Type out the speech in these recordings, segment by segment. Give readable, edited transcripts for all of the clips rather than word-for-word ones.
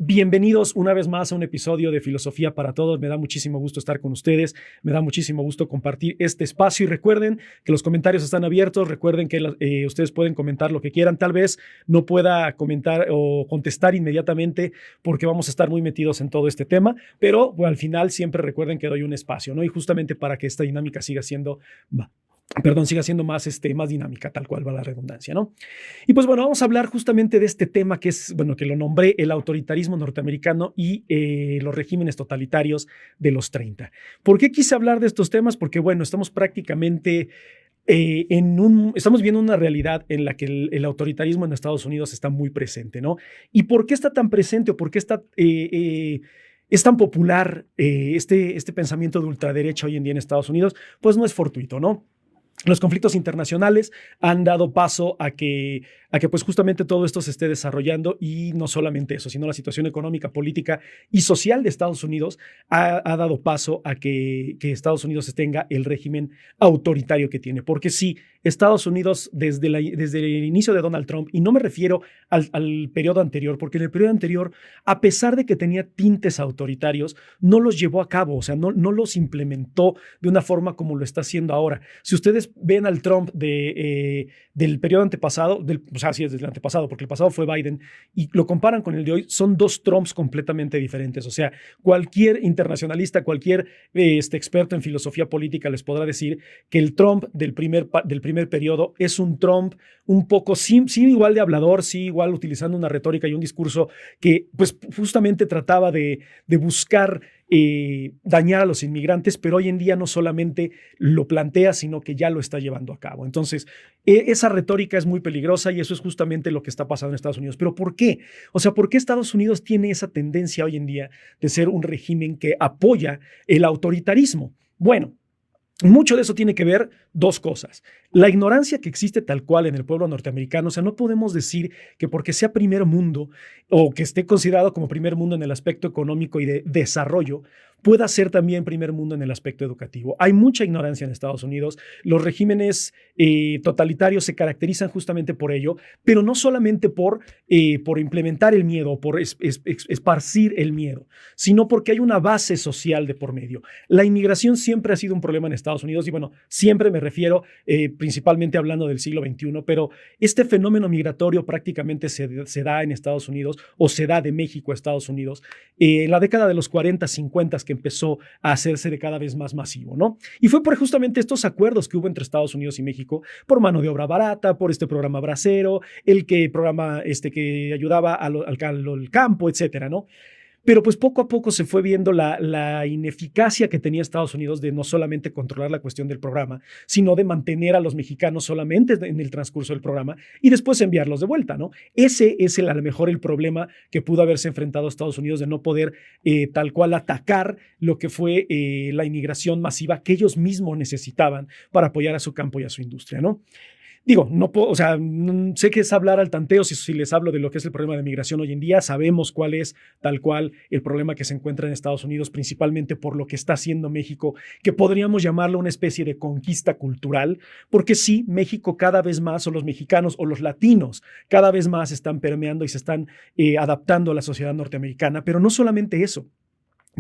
Bienvenidos una vez más a un episodio de Filosofía para Todos. Me da muchísimo gusto estar con ustedes, me da muchísimo gusto compartir este espacio y recuerden que los comentarios están abiertos, recuerden que ustedes pueden comentar lo que quieran. Tal vez no pueda comentar o contestar inmediatamente porque vamos a estar muy metidos en todo este tema, pero bueno, al final siempre recuerden que doy un espacio, ¿no? Y justamente para que esta dinámica siga siendo más dinámica, tal cual va la redundancia, ¿no? Y pues bueno, vamos a hablar justamente de este tema que es, bueno, que lo nombré el autoritarismo norteamericano y los regímenes totalitarios de los 30. ¿Por qué quise hablar de estos temas? Porque bueno, estamos prácticamente estamos viendo una realidad en la que el autoritarismo en Estados Unidos está muy presente, ¿no? ¿Y por qué está tan presente o por qué es tan popular este pensamiento de ultraderecha hoy en día en Estados Unidos? Pues no es fortuito, ¿no? Los conflictos internacionales han dado paso a que pues justamente todo esto se esté desarrollando y no solamente eso, sino la situación económica, política y social de Estados Unidos ha dado paso a que Estados Unidos tenga el régimen autoritario que tiene. Porque sí, Estados Unidos desde el inicio de Donald Trump, y no me refiero al periodo anterior, porque en el periodo anterior, a pesar de que tenía tintes autoritarios, no los llevó a cabo, o sea, no los implementó de una forma como lo está haciendo ahora. Si ustedes ven al Trump del periodo antepasado, o sea, sí es del antepasado, porque el pasado fue Biden, y lo comparan con el de hoy, son dos Trumps completamente diferentes. O sea, cualquier internacionalista, cualquier experto en filosofía política les podrá decir que el Trump del primer periodo es un Trump un poco, sí igual de hablador, sí igual utilizando una retórica y un discurso que pues justamente trataba de buscar dañar a los inmigrantes, pero hoy en día no solamente lo plantea, sino que ya lo está llevando a cabo. Entonces, esa retórica es muy peligrosa y eso es justamente lo que está pasando en Estados Unidos. ¿Pero por qué? O sea, ¿por qué Estados Unidos tiene esa tendencia hoy en día de ser un régimen que apoya el autoritarismo? Bueno, mucho de eso tiene que ver dos cosas. La ignorancia que existe tal cual en el pueblo norteamericano. O sea, no podemos decir que porque sea primer mundo o que esté considerado como primer mundo en el aspecto económico y de desarrollo, pueda ser también primer mundo en el aspecto educativo. Hay mucha ignorancia en Estados Unidos. Los regímenes totalitarios se caracterizan justamente por ello, pero no solamente por implementar el miedo, por esparcir el miedo, sino porque hay una base social de por medio. La inmigración siempre ha sido un problema en Estados Unidos y bueno, siempre me refiero principalmente hablando del siglo XXI, pero este fenómeno migratorio prácticamente se da en Estados Unidos o se da de México a Estados Unidos en la década de los 40, 50 que empezó a hacerse de cada vez más masivo, ¿no? Y fue por justamente estos acuerdos que hubo entre Estados Unidos y México por mano de obra barata, por este programa Bracero, programa que ayudaba al campo, etcétera, ¿no? Pero pues poco a poco se fue viendo la ineficacia que tenía Estados Unidos de no solamente controlar la cuestión del programa, sino de mantener a los mexicanos solamente en el transcurso del programa y después enviarlos de vuelta, ¿no? Ese es a lo mejor el problema que pudo haberse enfrentado a Estados Unidos de no poder tal cual atacar lo que fue la inmigración masiva que ellos mismos necesitaban para apoyar a su campo y a su industria, ¿no? Digo, no puedo, o sea, sé que es hablar al tanteo si les hablo de lo que es el problema de migración hoy en día. Sabemos cuál es tal cual el problema que se encuentra en Estados Unidos, principalmente por lo que está haciendo México, que podríamos llamarlo una especie de conquista cultural, porque sí, México cada vez más, o los mexicanos o los latinos, cada vez más están permeando y se están adaptando a la sociedad norteamericana, pero no solamente eso.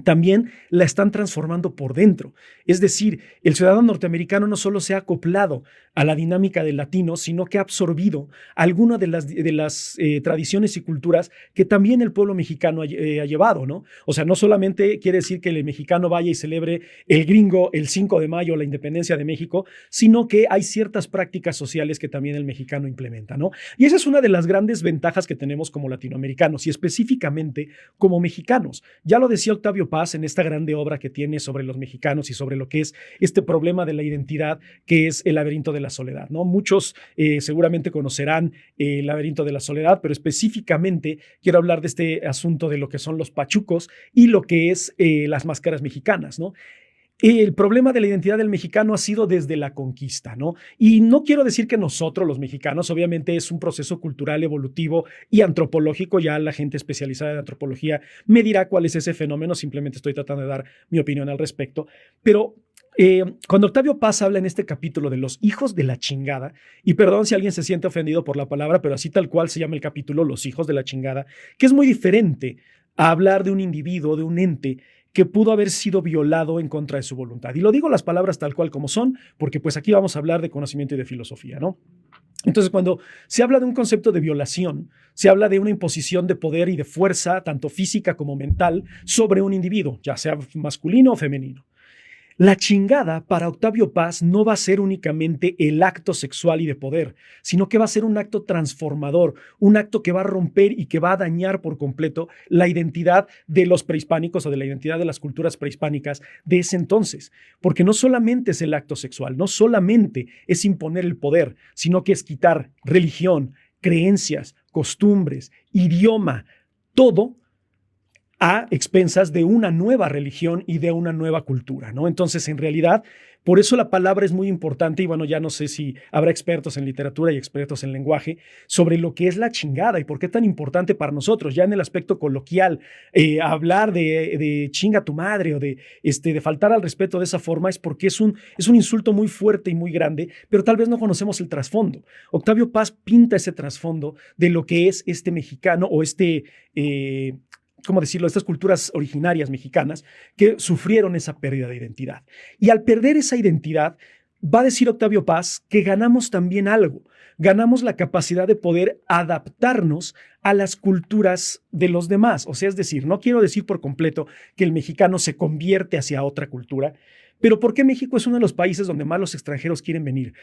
También la están transformando por dentro. Es decir, el ciudadano norteamericano no solo se ha acoplado a la dinámica del latino, sino que ha absorbido algunas de las tradiciones y culturas que también el pueblo mexicano ha llevado, ¿no? O sea, no solamente quiere decir que el mexicano vaya y celebre el gringo el 5 de mayo, la independencia de México, sino que hay ciertas prácticas sociales que también el mexicano implementa, ¿no? Y esa es una de las grandes ventajas que tenemos como latinoamericanos y específicamente como mexicanos. Ya lo decía Octavio Paz en esta grande obra que tiene sobre los mexicanos y sobre lo que es este problema de la identidad que es el laberinto de la soledad, ¿no? Muchos seguramente conocerán el laberinto de la soledad, pero específicamente quiero hablar de este asunto de lo que son los pachucos y lo que es las máscaras mexicanas, ¿no? El problema de la identidad del mexicano ha sido desde la conquista, ¿no? Y no quiero decir que nosotros, los mexicanos, obviamente es un proceso cultural, evolutivo y antropológico. Ya la gente especializada en antropología me dirá cuál es ese fenómeno. Simplemente estoy tratando de dar mi opinión al respecto. Pero cuando Octavio Paz habla en este capítulo de los hijos de la chingada, y perdón si alguien se siente ofendido por la palabra, pero así tal cual se llama el capítulo, los hijos de la chingada, que es muy diferente a hablar de un individuo, de un ente que pudo haber sido violado en contra de su voluntad. Y lo digo las palabras tal cual como son, porque pues aquí vamos a hablar de conocimiento y de filosofía, ¿no? Entonces, cuando se habla de un concepto de violación, se habla de una imposición de poder y de fuerza, tanto física como mental, sobre un individuo, ya sea masculino o femenino. La chingada para Octavio Paz no va a ser únicamente el acto sexual y de poder, sino que va a ser un acto transformador, un acto que va a romper y que va a dañar por completo la identidad de los prehispánicos o de la identidad de las culturas prehispánicas de ese entonces. Porque no solamente es el acto sexual, no solamente es imponer el poder, sino que es quitar religión, creencias, costumbres, idioma, todo a expensas de una nueva religión y de una nueva cultura, ¿no? Entonces, en realidad, por eso la palabra es muy importante y bueno, ya no sé si habrá expertos en literatura y expertos en lenguaje sobre lo que es la chingada y por qué es tan importante para nosotros, ya en el aspecto coloquial, hablar de chinga tu madre o de faltar al respeto de esa forma es porque es un insulto muy fuerte y muy grande, pero tal vez no conocemos el trasfondo. Octavio Paz pinta ese trasfondo de lo que es este mexicano o ¿cómo decirlo?, estas culturas originarias mexicanas que sufrieron esa pérdida de identidad. Y al perder esa identidad, va a decir Octavio Paz que ganamos también algo. Ganamos la capacidad de poder adaptarnos a las culturas de los demás. O sea, es decir, no quiero decir por completo que el mexicano se convierte hacia otra cultura, pero ¿por qué México es uno de los países donde más los extranjeros quieren venir?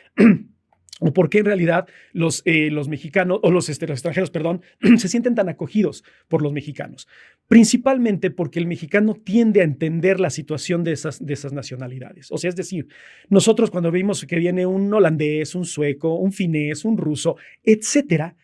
O por qué en realidad los mexicanos, o los extranjeros, perdón, se sienten tan acogidos por los mexicanos. Principalmente porque el mexicano tiende a entender la situación de esas nacionalidades. O sea, es decir, nosotros cuando vimos que viene un holandés, un sueco, un finés, un ruso, etcétera,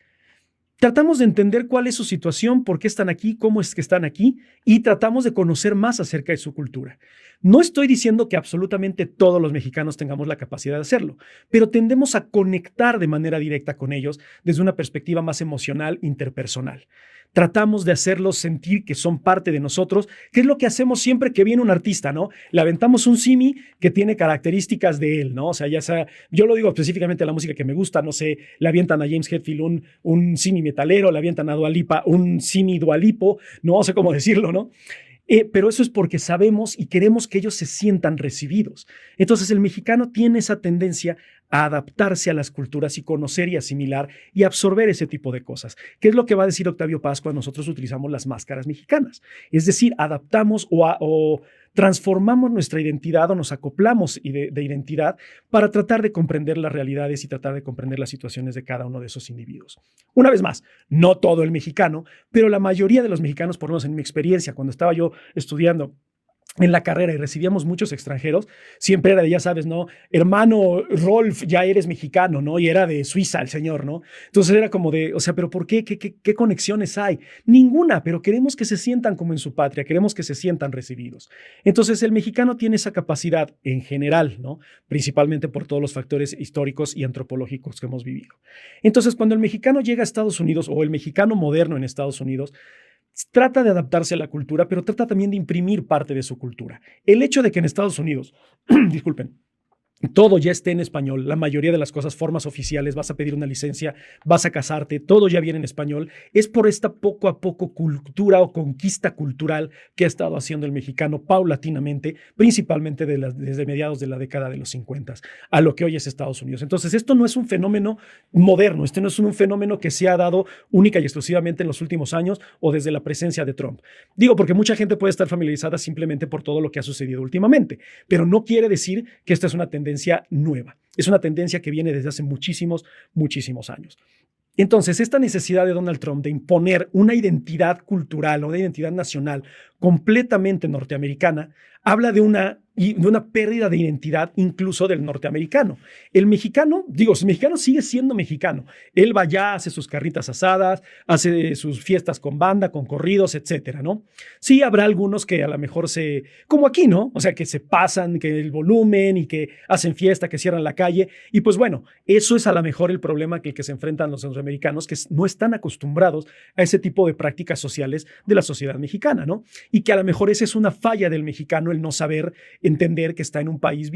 tratamos de entender cuál es su situación, por qué están aquí, cómo es que están aquí, y tratamos de conocer más acerca de su cultura. No estoy diciendo que absolutamente todos los mexicanos tengamos la capacidad de hacerlo, pero tendemos a conectar de manera directa con ellos desde una perspectiva más emocional, interpersonal. Tratamos de hacerlos sentir que son parte de nosotros, que es lo que hacemos siempre que viene un artista, ¿no? Le aventamos un simi que tiene características de él, ¿no? O sea, ya sea, yo lo digo específicamente a la música que me gusta, no sé, le avientan a James Hetfield un simi metalero, le avientan a Dua Lipa un simi dualipo, no sé cómo decirlo, ¿no? Pero eso es porque sabemos y queremos que ellos se sientan recibidos. Entonces el mexicano tiene esa tendencia a adaptarse a las culturas y conocer y asimilar y absorber ese tipo de cosas. ¿Qué es lo que va a decir Octavio Paz cuando nosotros utilizamos las máscaras mexicanas? Es decir, adaptamos o transformamos nuestra identidad o nos acoplamos de identidad para tratar de comprender las realidades y tratar de comprender las situaciones de cada uno de esos individuos. Una vez más, no todo el mexicano, pero la mayoría de los mexicanos, por lo menos en mi experiencia, cuando estaba yo estudiando en la carrera y recibíamos muchos extranjeros, siempre era de, ya sabes, ¿no? Hermano Rolf, ya eres mexicano, ¿no? Y era de Suiza el señor, ¿no? Entonces era como de, o sea, ¿pero por qué? ¿Qué conexiones hay? Ninguna, pero queremos que se sientan como en su patria, queremos que se sientan recibidos. Entonces el mexicano tiene esa capacidad en general, ¿no? Principalmente por todos los factores históricos y antropológicos que hemos vivido. Entonces cuando el mexicano llega a Estados Unidos o el mexicano moderno en Estados Unidos, trata de adaptarse a la cultura, pero trata también de imprimir parte de su cultura. El hecho de que en Estados Unidos, disculpen, todo ya esté en español, la mayoría de las cosas, formas oficiales, vas a pedir una licencia, vas a casarte, todo ya viene en español, es por esta poco a poco cultura o conquista cultural que ha estado haciendo el mexicano paulatinamente, principalmente desde mediados de la década de los 50 a lo que hoy es Estados Unidos. Entonces, esto no es un fenómeno moderno, este no es un fenómeno que se ha dado única y exclusivamente en los últimos años o desde la presencia de Trump. Digo, porque mucha gente puede estar familiarizada simplemente por todo lo que ha sucedido últimamente, pero no quiere decir que esta es una tendencia nueva. Es una tendencia que viene desde hace muchísimos años. Entonces, esta necesidad de Donald Trump de imponer una identidad cultural o una identidad nacional completamente norteamericana habla de una pérdida de identidad incluso del norteamericano. El mexicano sigue siendo mexicano. Él va allá, hace sus carritas asadas, hace sus fiestas con banda, con corridos, etcétera, ¿no? Sí, habrá algunos que a lo mejor como aquí, ¿no? O sea, que se pasan, que el volumen y que hacen fiesta, que cierran la calle. Y pues bueno, eso es a lo mejor el problema que se enfrentan los norteamericanos, que no están acostumbrados a ese tipo de prácticas sociales de la sociedad mexicana, ¿no? Y que a lo mejor esa es una falla del mexicano, el no saber entender que está en un país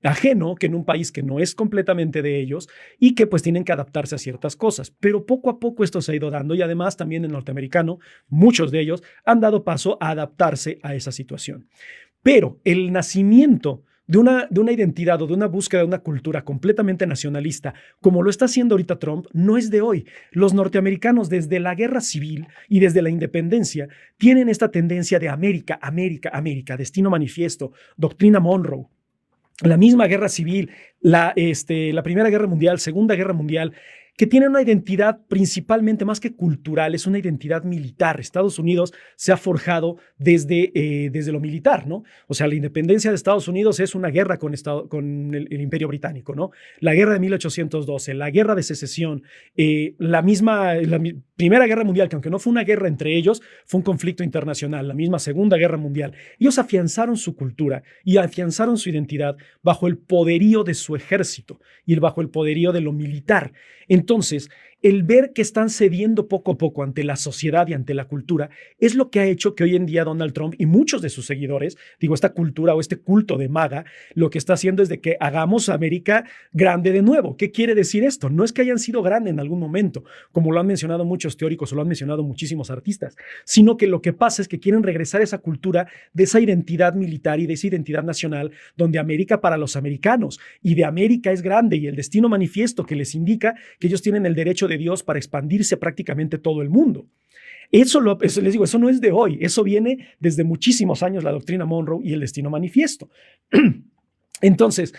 ajeno, que en un país que no es completamente de ellos y que pues tienen que adaptarse a ciertas cosas. Pero poco a poco esto se ha ido dando y además también el norteamericano, muchos de ellos han dado paso a adaptarse a esa situación. Pero el nacimiento de una identidad o de una búsqueda de una cultura completamente nacionalista, como lo está haciendo ahorita Trump, no es de hoy. Los norteamericanos desde la guerra civil y desde la independencia tienen esta tendencia de América, América, América, destino manifiesto, doctrina Monroe. La misma guerra civil, la Primera Guerra Mundial, Segunda Guerra Mundial, que tienen una identidad principalmente más que cultural, es una identidad militar. Estados Unidos se ha forjado desde lo militar, ¿no? O sea, la independencia de Estados Unidos es una guerra con el Imperio Británico, ¿no? La guerra de 1812, la guerra de secesión, la Primera Guerra Mundial, que aunque no fue una guerra entre ellos, fue un conflicto internacional, la misma Segunda Guerra Mundial. Ellos afianzaron su cultura y afianzaron su identidad bajo el poderío de su ejército y bajo el poderío de lo militar. Entonces, el ver que están cediendo poco a poco ante la sociedad y ante la cultura es lo que ha hecho que hoy en día Donald Trump y muchos de sus seguidores, digo, esta cultura o este culto de MAGA, lo que está haciendo es de que hagamos América grande de nuevo. ¿Qué quiere decir esto? No es que hayan sido grandes en algún momento, como lo han mencionado muchos teóricos o lo han mencionado muchísimos artistas, sino que lo que pasa es que quieren regresar a esa cultura de esa identidad militar y de esa identidad nacional, donde América para los americanos y de América es grande y el destino manifiesto que les indica que ellos tienen el derecho de Dios para expandirse prácticamente todo el mundo. Eso les digo, eso no es de hoy, eso viene desde muchísimos años, la doctrina Monroe y el destino manifiesto. Entonces,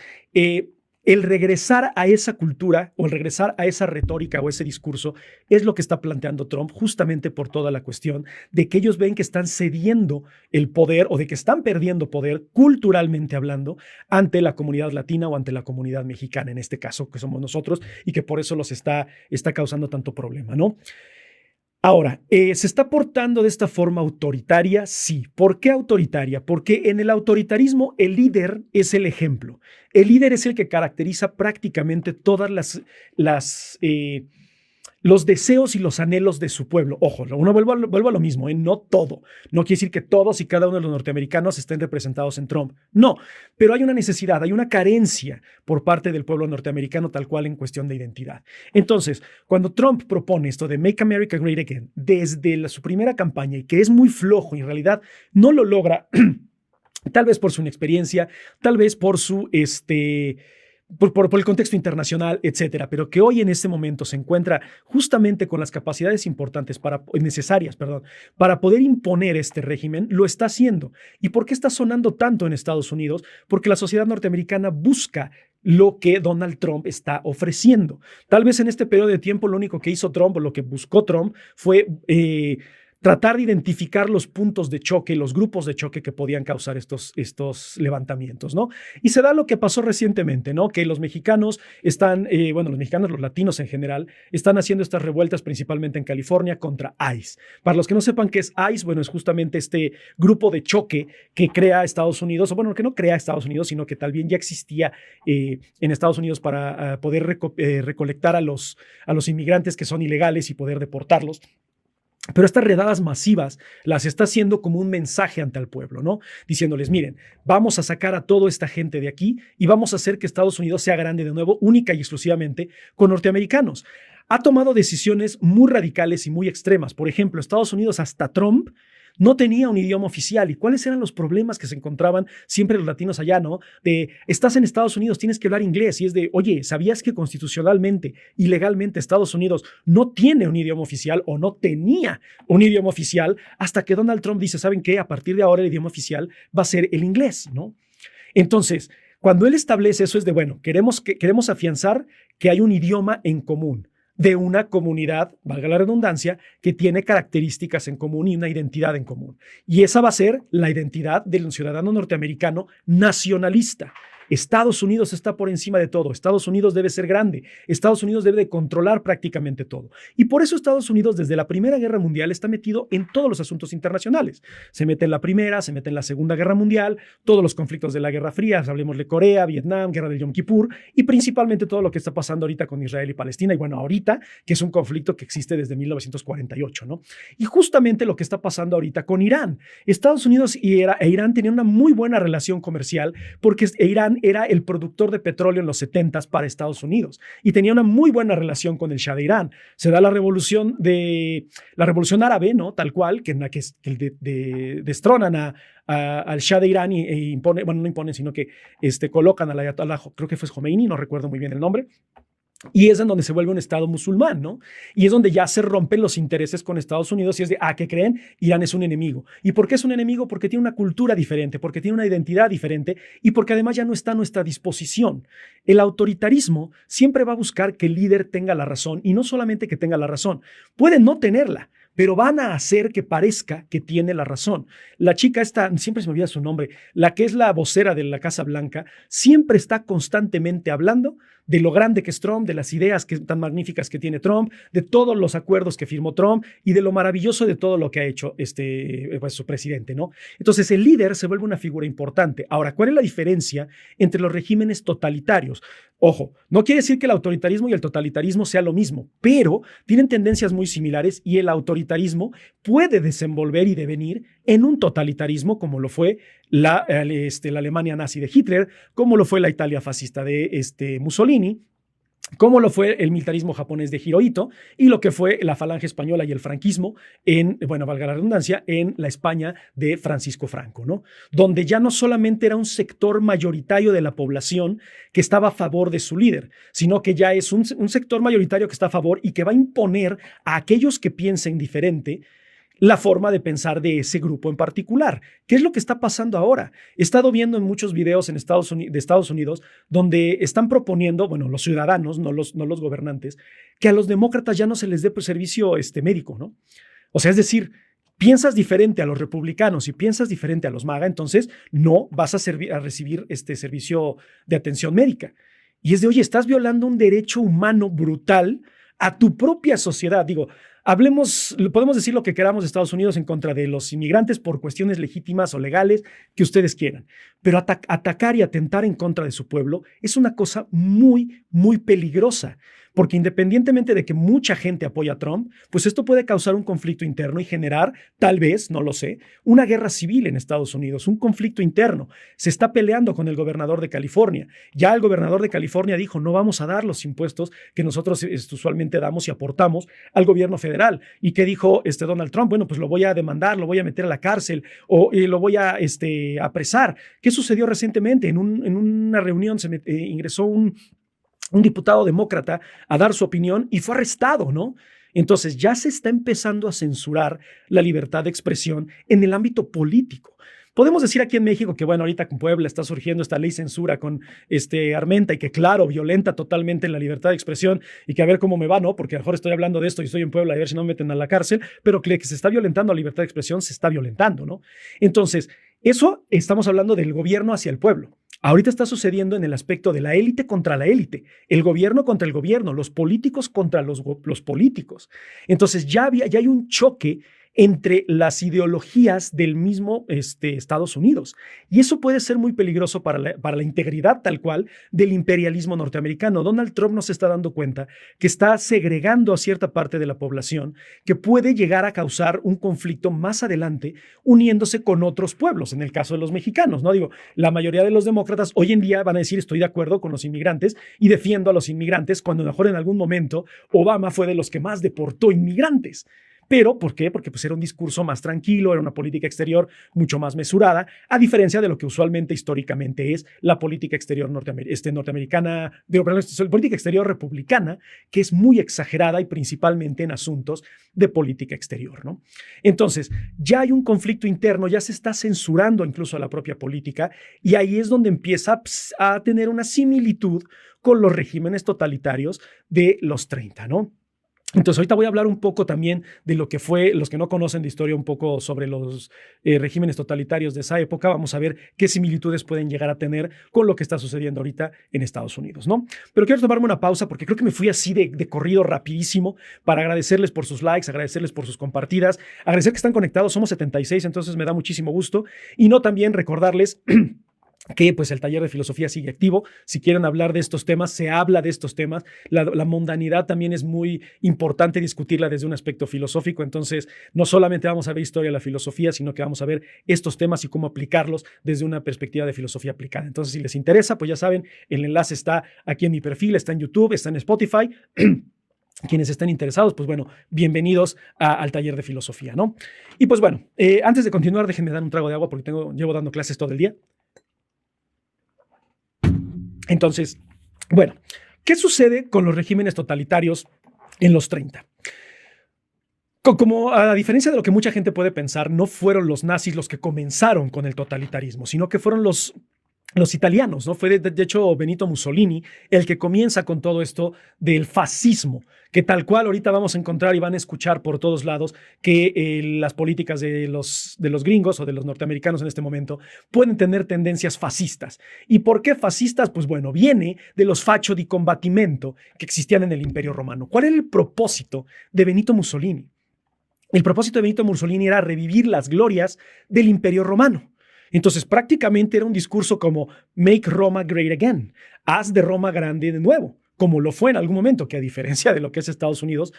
el regresar a esa cultura o el regresar a esa retórica o ese discurso es lo que está planteando Trump justamente por toda la cuestión de que ellos ven que están cediendo el poder o de que están perdiendo poder culturalmente hablando ante la comunidad latina o ante la comunidad mexicana, en este caso que somos nosotros y que por eso los está causando tanto problema, ¿no? Ahora, ¿se está portando de esta forma autoritaria? Sí. ¿Por qué autoritaria? Porque en el autoritarismo el líder es el ejemplo. El líder es el que caracteriza prácticamente todas los deseos y los anhelos de su pueblo. Ojo, vuelvo a lo mismo, no todo. No quiere decir que todos y cada uno de los norteamericanos estén representados en Trump. No, pero hay una necesidad, hay una carencia por parte del pueblo norteamericano tal cual en cuestión de identidad. Entonces, cuando Trump propone esto de Make America Great Again desde su primera campaña y que es muy flojo y en realidad no lo logra, tal vez por su inexperiencia, tal vez por su por el contexto internacional, etcétera, pero que hoy en este momento se encuentra justamente con las capacidades necesarias para poder imponer este régimen, lo está haciendo. ¿Y por qué está sonando tanto en Estados Unidos? Porque la sociedad norteamericana busca lo que Donald Trump está ofreciendo. Tal vez en este periodo de tiempo lo único que hizo Trump o lo que buscó Trump fue tratar de identificar los puntos de choque, los grupos de choque que podían causar estos levantamientos, ¿no? Y se da lo que pasó recientemente, ¿no? Que los mexicanos los latinos en general, están haciendo estas revueltas principalmente en California contra ICE. Para los que no sepan qué es ICE, bueno, es justamente este grupo de choque que crea Estados Unidos, o bueno, que no crea Estados Unidos, sino que también ya existía en Estados Unidos para poder recolectar a los inmigrantes que son ilegales y poder deportarlos. Pero estas redadas masivas las está haciendo como un mensaje ante el pueblo, ¿no? Diciéndoles, miren, vamos a sacar a toda esta gente de aquí y vamos a hacer que Estados Unidos sea grande de nuevo, única y exclusivamente con norteamericanos. Ha tomado decisiones muy radicales y muy extremas. Por ejemplo, Estados Unidos hasta Trump no tenía un idioma oficial. ¿Y cuáles eran los problemas que se encontraban siempre los latinos allá, no? De, estás en Estados Unidos, tienes que hablar inglés. Y es de, oye, ¿sabías que constitucionalmente y legalmente Estados Unidos no tiene un idioma oficial o no tenía un idioma oficial? Hasta que Donald Trump dice, ¿saben qué? A partir de ahora el idioma oficial va a ser el inglés, ¿no? Entonces, cuando él establece eso es de, bueno, queremos afianzar que hay un idioma en común de una comunidad, valga la redundancia, que tiene características en común y una identidad en común. Y esa va a ser la identidad del ciudadano norteamericano nacionalista. Estados Unidos está por encima de todo. Estados Unidos debe ser grande. Estados Unidos debe de controlar prácticamente todo. Y por eso Estados Unidos desde la Primera Guerra Mundial está metido en todos los asuntos internacionales. Se mete en la Primera, se mete en la Segunda Guerra Mundial, todos los conflictos de la Guerra Fría, hablemos de Corea, Vietnam, Guerra del Yom Kippur y principalmente todo lo que está pasando ahorita con Israel y Palestina. Y bueno, ahorita, que es un conflicto que existe desde 1948, ¿no? Y justamente lo que está pasando ahorita con Irán. Estados Unidos e Irán tenían una muy buena relación comercial porque Irán Irán era el productor de petróleo en los 70s para Estados Unidos y tenía una muy buena relación con el Shah de Irán. Se da la revolución árabe, ¿no? Tal cual, que destronan al Shah de Irán e imponen, bueno, no imponen, sino que colocan al Ayatollah, creo que fue Khomeini, no recuerdo muy bien el nombre. Y es en donde se vuelve un Estado musulmán, ¿no? Y es donde ya se rompen los intereses con Estados Unidos y es de, ¿qué creen? Irán es un enemigo. ¿Y por qué es un enemigo? Porque tiene una cultura diferente, porque tiene una identidad diferente y porque además ya no está a nuestra disposición. El autoritarismo siempre va a buscar que el líder tenga la razón y no solamente que tenga la razón, puede no tenerla, pero van a hacer que parezca que tiene la razón. La chica esta, siempre se me olvida su nombre, la que es la vocera de la Casa Blanca, siempre está constantemente hablando de lo grande que es Trump, de las ideas tan magníficas que tiene Trump, de todos los acuerdos que firmó Trump y de lo maravilloso de todo lo que ha hecho pues, su presidente, ¿no? Entonces el líder se vuelve una figura importante. Ahora, ¿cuál es la diferencia entre los regímenes totalitarios? Ojo, no quiere decir que el autoritarismo y el totalitarismo sea lo mismo, pero tienen tendencias muy similares y el autoritarismo puede desenvolver y devenir en un totalitarismo como lo fue la Alemania nazi de Hitler, como lo fue la Italia fascista de Mussolini, como lo fue el militarismo japonés de Hirohito y lo que fue la falange española y el franquismo valga la redundancia, en la España de Francisco Franco, ¿no? Donde ya no solamente era un sector mayoritario de la población que estaba a favor de su líder, sino que ya es un sector mayoritario que está a favor y que va a imponer a aquellos que piensen diferente la forma de pensar de ese grupo en particular. ¿Qué es lo que está pasando ahora? He estado viendo en muchos videos de Estados Unidos donde están proponiendo, bueno, los ciudadanos, no los gobernantes, que a los demócratas ya no se les dé servicio médico, ¿no? O sea, es decir, piensas diferente a los republicanos y piensas diferente a los MAGA, entonces no vas a recibir servicio de atención médica. Y es de, oye, estás violando un derecho humano brutal a tu propia sociedad. Digo, podemos decir lo que queramos de Estados Unidos en contra de los inmigrantes por cuestiones legítimas o legales que ustedes quieran, pero atacar y atentar en contra de su pueblo es una cosa muy, muy peligrosa, porque independientemente de que mucha gente apoya a Trump, pues esto puede causar un conflicto interno y generar, tal vez, no lo sé, una guerra civil en Estados Unidos, un conflicto interno. Se está peleando con el gobernador de California. Ya el gobernador de California dijo, no vamos a dar los impuestos que nosotros usualmente damos y aportamos al gobierno federal. ¿Y qué dijo Donald Trump? Bueno, pues lo voy a demandar, lo voy a meter a la cárcel o lo voy a apresar. ¿Qué sucedió recientemente? En una reunión ingresó un diputado demócrata a dar su opinión y fue arrestado, ¿no? Entonces ya se está empezando a censurar la libertad de expresión en el ámbito político. Podemos decir aquí en México que, bueno, ahorita con Puebla está surgiendo esta ley censura con Armenta y que, claro, violenta totalmente la libertad de expresión y que a ver cómo me va, ¿no? Porque a lo mejor estoy hablando de esto y estoy en Puebla y a ver si no me meten a la cárcel, pero que se está violentando la libertad de expresión, se está violentando, ¿no? Entonces, eso estamos hablando del gobierno hacia el pueblo. Ahorita está sucediendo en el aspecto de la élite contra la élite, el gobierno contra el gobierno, los políticos contra los políticos. Entonces ya hay un choque entre las ideologías del mismo Estados Unidos. Y eso puede ser muy peligroso para la integridad tal cual del imperialismo norteamericano. Donald Trump no se está dando cuenta que está segregando a cierta parte de la población que puede llegar a causar un conflicto más adelante uniéndose con otros pueblos, en el caso de los mexicanos, ¿no? Digo, la mayoría de los demócratas hoy en día van a decir estoy de acuerdo con los inmigrantes y defiendo a los inmigrantes cuando a lo mejor en algún momento Obama fue de los que más deportó inmigrantes. Pero, ¿por qué? Porque pues, era un discurso más tranquilo, era una política exterior mucho más mesurada, a diferencia de lo que usualmente históricamente es la política exterior norteamericana, la política exterior republicana, que es muy exagerada y principalmente en asuntos de política exterior, ¿no? Entonces, ya hay un conflicto interno, ya se está censurando incluso a la propia política y ahí es donde empieza a tener una similitud con los regímenes totalitarios de los 30, ¿no? Entonces, ahorita voy a hablar un poco también de lo que fue, los que no conocen de historia, un poco sobre los regímenes totalitarios de esa época. Vamos a ver qué similitudes pueden llegar a tener con lo que está sucediendo ahorita en Estados Unidos, ¿no? Pero quiero tomarme una pausa porque creo que me fui así de corrido rapidísimo para agradecerles por sus likes, agradecerles por sus compartidas, agradecer que están conectados. Somos 76, entonces me da muchísimo gusto. Y no también recordarles que pues el taller de filosofía sigue activo. Si quieren hablar de estos temas, se habla de estos temas. La mundanidad también es muy importante discutirla desde un aspecto filosófico. Entonces, no solamente vamos a ver historia de la filosofía, sino que vamos a ver estos temas y cómo aplicarlos desde una perspectiva de filosofía aplicada. Entonces, si les interesa, pues ya saben, el enlace está aquí en mi perfil, está en YouTube, está en Spotify. Quienes estén interesados, pues bueno, bienvenidos al taller de filosofía, ¿no? Y pues bueno, antes de continuar, déjenme dar un trago de agua porque llevo dando clases todo el día. Entonces, bueno, ¿qué sucede con los regímenes totalitarios en los 30? Como a diferencia de lo que mucha gente puede pensar, no fueron los nazis los que comenzaron con el totalitarismo, sino que fueron los italianos, ¿no? Fue de hecho Benito Mussolini el que comienza con todo esto del fascismo, que tal cual ahorita vamos a encontrar y van a escuchar por todos lados que las políticas de los gringos o de los norteamericanos en este momento pueden tener tendencias fascistas. ¿Y por qué fascistas? Pues bueno, viene de los fasci di combattimento que existían en el Imperio Romano. ¿Cuál era el propósito de Benito Mussolini? El propósito de Benito Mussolini era revivir las glorias del Imperio Romano. Entonces, prácticamente era un discurso como Make Roma Great Again, haz de Roma grande de nuevo, como lo fue en algún momento, que a diferencia de lo que es Estados Unidos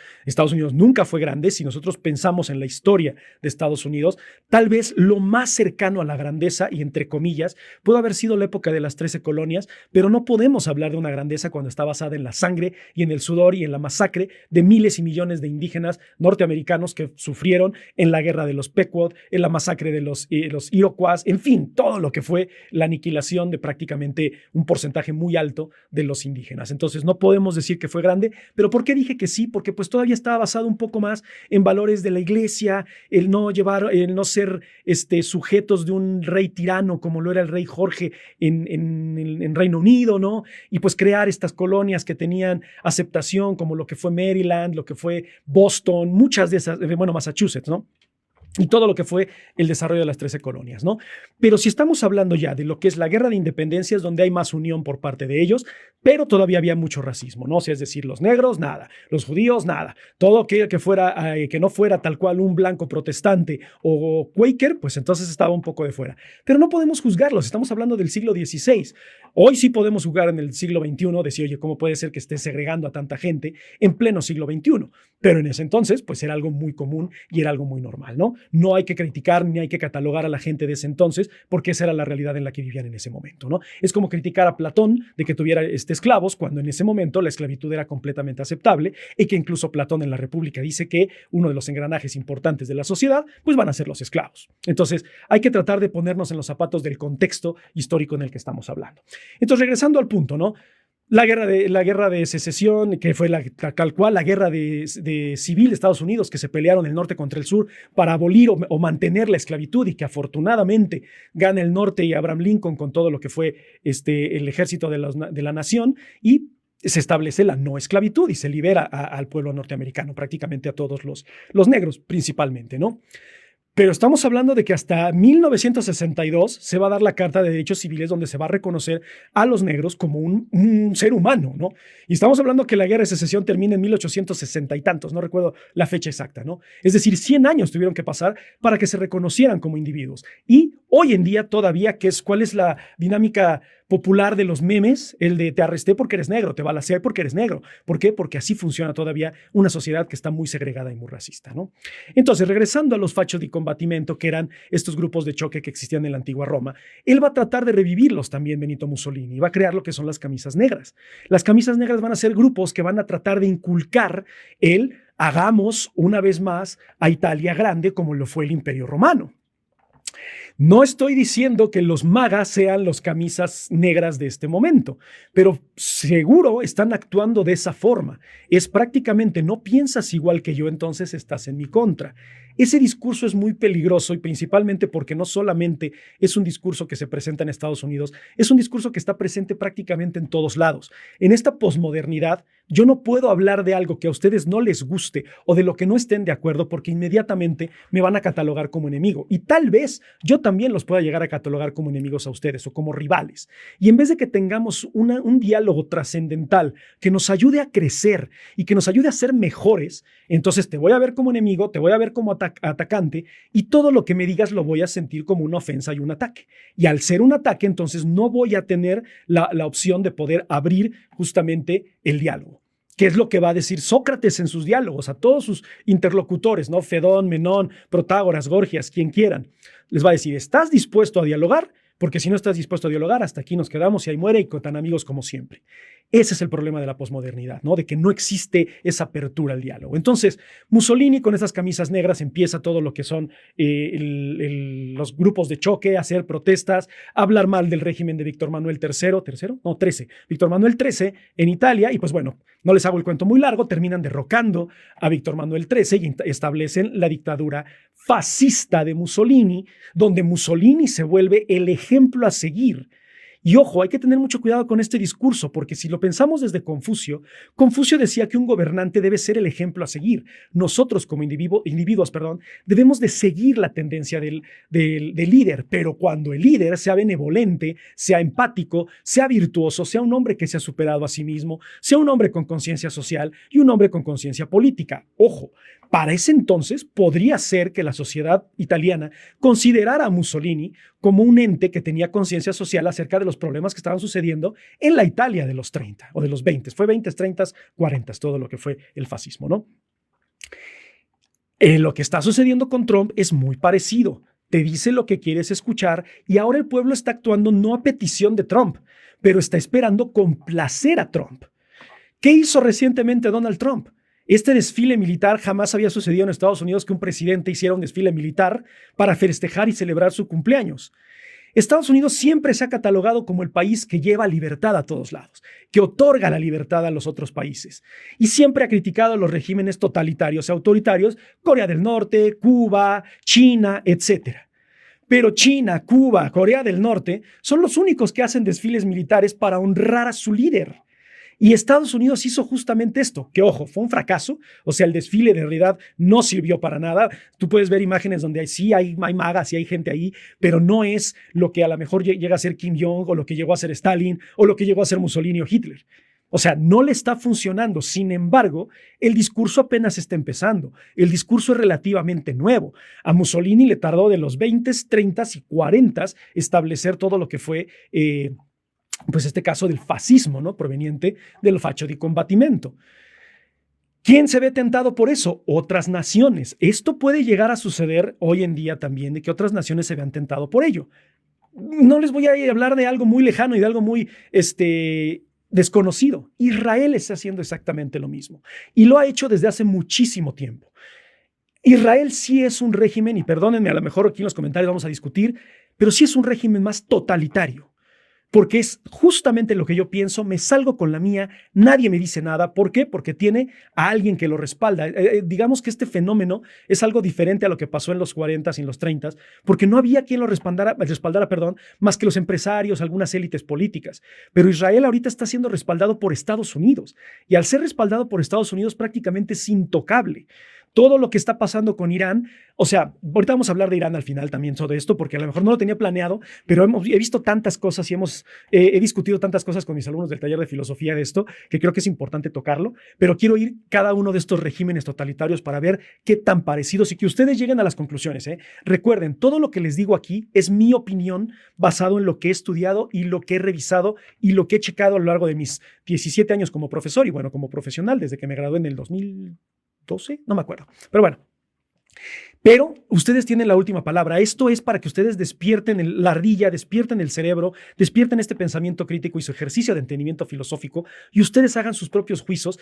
nunca fue grande. Si nosotros pensamos en la historia de Estados Unidos, tal vez lo más cercano a la grandeza, y entre comillas, pudo haber sido la época de las 13 colonias, pero no podemos hablar de una grandeza cuando está basada en la sangre y en el sudor y en la masacre de miles y millones de indígenas norteamericanos que sufrieron en la guerra de los Pequot, en la masacre de los Iroquois, en fin, todo lo que fue la aniquilación de prácticamente un porcentaje muy alto de los indígenas. Entonces, no podemos decir que fue grande, pero ¿por qué dije que sí? Porque pues todavía estaba basado un poco más en valores de la iglesia, el no ser sujetos de un rey tirano como lo era el rey Jorge en Reino Unido, ¿no? Y pues crear estas colonias que tenían aceptación, como lo que fue Maryland, lo que fue Boston, muchas de esas, Massachusetts, ¿no? Y todo lo que fue el desarrollo de las 13 colonias, ¿no? Pero si estamos hablando ya de lo que es la guerra de independencia, es donde hay más unión por parte de ellos, pero todavía había mucho racismo, ¿no? O sea, es decir, los negros, nada, los judíos, nada, todo aquello que no fuera tal cual un blanco protestante o Quaker, pues entonces estaba un poco de fuera. Pero no podemos juzgarlos, estamos hablando del siglo XVI. Hoy sí podemos jugar en el siglo XXI, decir, oye, ¿cómo puede ser que esté segregando a tanta gente en pleno siglo XXI? Pero en ese entonces, pues era algo muy común y era algo muy normal, ¿no? No hay que criticar ni hay que catalogar a la gente de ese entonces, porque esa era la realidad en la que vivían en ese momento, ¿no? Es como criticar a Platón de que tuviera esclavos, cuando en ese momento la esclavitud era completamente aceptable, y que incluso Platón en la República dice que uno de los engranajes importantes de la sociedad, pues van a ser los esclavos. Entonces, hay que tratar de ponernos en los zapatos del contexto histórico en el que estamos hablando. Entonces, regresando al punto, ¿no? La guerra de secesión, que fue tal cual la guerra de civil de Estados Unidos, que se pelearon el norte contra el sur para abolir o mantener la esclavitud, y que afortunadamente gana el norte y Abraham Lincoln con todo lo que fue el ejército de la nación, y se establece la no esclavitud y se libera al pueblo norteamericano, prácticamente a todos los negros principalmente, ¿no? Pero estamos hablando de que hasta 1962 se va a dar la Carta de Derechos Civiles, donde se va a reconocer a los negros como un ser humano, ¿no? Y estamos hablando que la Guerra de Secesión termina en 1860 y tantos, no recuerdo la fecha exacta, ¿no? Es decir, 100 años tuvieron que pasar para que se reconocieran como individuos. Y hoy en día todavía, ¿cuál es la dinámica popular de los memes? El de te arresté porque eres negro, te balaceé porque eres negro. ¿Por qué? Porque así funciona todavía una sociedad que está muy segregada y muy racista, ¿no? Entonces, regresando a los fascios di combattimento, que eran estos grupos de choque que existían en la antigua Roma, él va a tratar de revivirlos también, Benito Mussolini, y va a crear lo que son las camisas negras. Las camisas negras van a ser grupos que van a tratar de inculcar hagamos una vez más a Italia grande como lo fue el Imperio Romano. No estoy diciendo que los magas sean los camisas negras de este momento, pero seguro están actuando de esa forma. Es prácticamente, no piensas igual que yo, entonces estás en mi contra. Ese discurso es muy peligroso, y principalmente porque no solamente es un discurso que se presenta en Estados Unidos, es un discurso que está presente prácticamente en todos lados. En esta posmodernidad, yo no puedo hablar de algo que a ustedes no les guste o de lo que no estén de acuerdo, porque inmediatamente me van a catalogar como enemigo. Y tal vez yo también los pueda llegar a catalogar como enemigos a ustedes o como rivales. Y en vez de que tengamos un diálogo trascendental que nos ayude a crecer y que nos ayude a ser mejores, entonces te voy a ver como enemigo, te voy a ver como atacante y todo lo que me digas lo voy a sentir como una ofensa y un ataque. Y al ser un ataque, entonces no voy a tener la opción de poder abrir justamente el diálogo. ¿Qué es lo que va a decir Sócrates en sus diálogos a todos sus interlocutores, ¿no? Fedón, Menón, Protágoras, Gorgias, quien quieran? Les va a decir, ¿estás dispuesto a dialogar? Porque si no estás dispuesto a dialogar, hasta aquí nos quedamos y ahí muere y con tan amigos como siempre. Ese es el problema de la posmodernidad, ¿no? De que no existe esa apertura al diálogo. Entonces, Mussolini con esas camisas negras empieza todo lo que son los grupos de choque, hacer protestas, hablar mal del régimen de Víctor Manuel III, No, 13. Víctor Manuel XIII en Italia y pues bueno, no les hago el cuento muy largo, terminan derrocando a Víctor Manuel XIII y establecen la dictadura fascista de Mussolini, donde Mussolini se vuelve el ejemplo a seguir. Y ojo, hay que tener mucho cuidado con este discurso, porque si lo pensamos desde Confucio, Confucio decía que un gobernante debe ser el ejemplo a seguir. Nosotros como individuos, debemos de seguir la tendencia del líder, pero cuando el líder sea benevolente, sea empático, sea virtuoso, sea un hombre que se ha superado a sí mismo, sea un hombre con conciencia social y un hombre con conciencia política. Ojo, para ese entonces podría ser que la sociedad italiana considerara a Mussolini como un ente que tenía conciencia social acerca de los problemas que estaban sucediendo en la Italia de los 30 o de los 20. Fue 20, 30, 40, todo lo que fue el fascismo, ¿no? Lo que está sucediendo con Trump es muy parecido. Te dice lo que quieres escuchar y ahora el pueblo está actuando no a petición de Trump, pero está esperando complacer a Trump. ¿Qué hizo recientemente Donald Trump? Este desfile militar jamás había sucedido en Estados Unidos que un presidente hiciera un desfile militar para festejar y celebrar su cumpleaños. Estados Unidos siempre se ha catalogado como el país que lleva libertad a todos lados, que otorga la libertad a los otros países. Y siempre ha criticado a los regímenes totalitarios y autoritarios, Corea del Norte, Cuba, China, etc. Pero China, Cuba, Corea del Norte son los únicos que hacen desfiles militares para honrar a su líder. Y Estados Unidos hizo justamente esto, que ojo, fue un fracaso, o sea, el desfile de realidad no sirvió para nada. Tú puedes ver imágenes donde sí hay magas y hay gente ahí, pero no es lo que a lo mejor llega a ser Kim Jong o lo que llegó a ser Stalin o lo que llegó a ser Mussolini o Hitler. O sea, no le está funcionando. Sin embargo, el discurso apenas está empezando. El discurso es relativamente nuevo. A Mussolini le tardó de los 20, 30 y 40 establecer todo lo que fue pues este caso del fascismo, ¿no? Proveniente del faccio di combattimento. ¿Quién se ve tentado por eso? Otras naciones. Esto puede llegar a suceder hoy en día también, de que otras naciones se vean tentado por ello. No les voy a hablar de algo muy lejano y de algo muy desconocido. Israel está haciendo exactamente lo mismo y lo ha hecho desde hace muchísimo tiempo. Israel sí es un régimen, y perdónenme, a lo mejor aquí en los comentarios vamos a discutir, pero sí es un régimen más totalitario. Porque es justamente lo que yo pienso, me salgo con la mía, nadie me dice nada. ¿Por qué? Porque tiene a alguien que lo respalda. Digamos que este fenómeno es algo diferente a lo que pasó en los 40s y en los 30s, porque no había quien lo respaldara, más que los empresarios, algunas élites políticas. Pero Israel ahorita está siendo respaldado por Estados Unidos, y al ser respaldado por Estados Unidos prácticamente es intocable. Todo lo que está pasando con Irán, o sea, ahorita vamos a hablar de Irán al final también sobre esto, porque a lo mejor no lo tenía planeado, pero he visto tantas cosas y he discutido tantas cosas con mis alumnos del taller de filosofía de esto, que creo que es importante tocarlo, pero quiero ir cada uno de estos regímenes totalitarios para ver qué tan parecidos y que ustedes lleguen a las conclusiones. Recuerden, todo lo que les digo aquí es mi opinión basado en lo que he estudiado y lo que he revisado y lo que he checado a lo largo de mis 17 años como profesor y bueno, como profesional desde que me gradué en el 2012, no me acuerdo, pero bueno. Pero ustedes tienen la última palabra. Esto es para que ustedes despierten la ardilla, despierten el cerebro, despierten este pensamiento crítico y su ejercicio de entendimiento filosófico, y ustedes hagan sus propios juicios,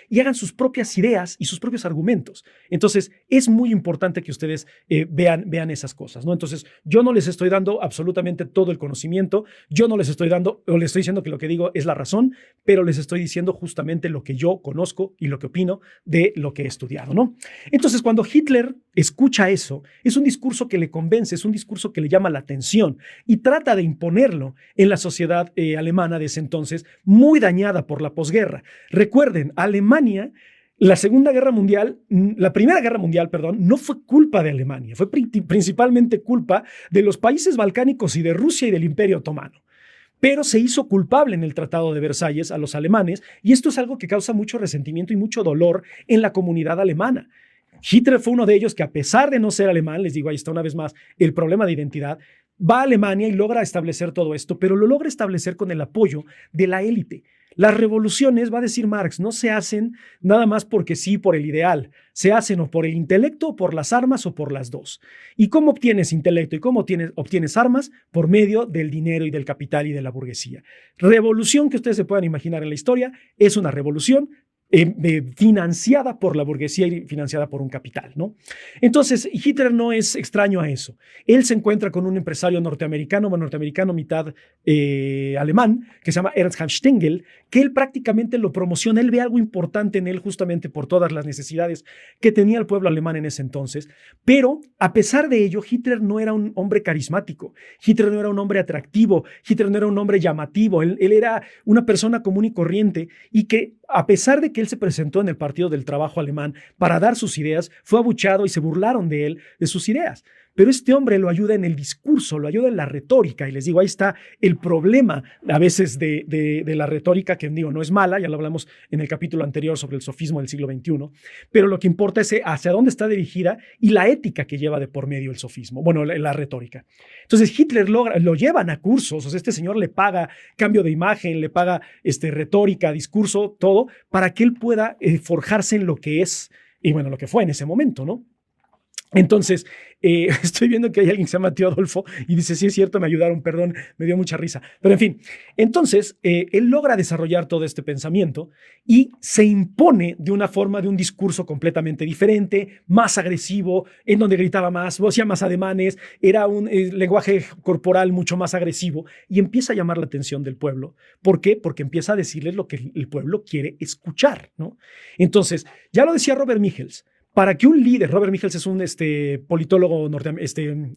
y hagan sus propias ideas y sus propios argumentos. Entonces, es muy importante que ustedes vean esas cosas, ¿no? Entonces, yo no les estoy dando absolutamente todo el conocimiento, yo no les estoy dando, o les estoy diciendo que lo que digo es la razón, pero les estoy diciendo justamente lo que yo conozco y lo que opino de lo que he estudiado, ¿no? Entonces, cuando Hitler escucha eso, es un discurso que le convence, es un discurso que le llama la atención y trata de imponerlo en la sociedad alemana de ese entonces, muy dañada por la posguerra. Recuerden, Alemania La Segunda Guerra Mundial, la Primera Guerra Mundial, perdón, no fue culpa de Alemania, fue principalmente culpa de los países balcánicos y de Rusia y del Imperio Otomano. Pero se hizo culpable en el Tratado de Versalles a los alemanes, y esto es algo que causa mucho resentimiento y mucho dolor en la comunidad alemana. Hitler fue uno de ellos que, a pesar de no ser alemán, les digo, ahí está una vez más el problema de identidad, va a Alemania y logra establecer todo esto, pero lo logra establecer con el apoyo de la élite. Las revoluciones, va a decir Marx, no se hacen nada más porque sí, por el ideal. Se hacen o por el intelecto, o por las armas, o por las dos. ¿Y cómo obtienes intelecto y cómo obtienes armas? Por medio del dinero y del capital y de la burguesía. Revolución que ustedes se puedan imaginar en la historia es una revolución financiada por la burguesía y financiada por un capital, ¿no? Entonces, Hitler no es extraño a eso. Él se encuentra con un empresario norteamericano mitad alemán, que se llama Ernst Hans Stengel, que él prácticamente lo promociona. Él ve algo importante en él justamente por todas las necesidades que tenía el pueblo alemán en ese entonces. Pero, a pesar de ello, Hitler no era un hombre carismático. Hitler no era un hombre atractivo. Hitler no era un hombre llamativo. Él era una persona común y corriente, y que, a pesar de que él se presentó en el Partido del Trabajo alemán para dar sus ideas, fue abuchado y se burlaron de él, de sus ideas. Pero este hombre lo ayuda en el discurso, lo ayuda en la retórica. Y les digo, ahí está el problema a veces de la retórica, que digo, no es mala, ya lo hablamos en el capítulo anterior sobre el sofismo del siglo XXI, pero lo que importa es hacia dónde está dirigida y la ética que lleva de por medio el sofismo, bueno, la retórica. Entonces Hitler lo llevan a cursos, o sea, este señor le paga cambio de imagen, le paga retórica, discurso, todo, para que él pueda forjarse en lo que es, y bueno, lo que fue en ese momento, ¿no? Entonces, estoy viendo que hay alguien que se llama Tío Adolfo y dice, sí es cierto, me ayudaron, perdón, me dio mucha risa. Pero en fin, entonces, él logra desarrollar todo este pensamiento y se impone de una forma, de un discurso completamente diferente, más agresivo, en donde gritaba más, hacía más ademanes, era un lenguaje corporal mucho más agresivo, y empieza a llamar la atención del pueblo. ¿Por qué? Porque empieza a decirles lo que el pueblo quiere escuchar, ¿no? Entonces, ya lo decía Robert Michels, para que un líder, Robert Michels es un politólogo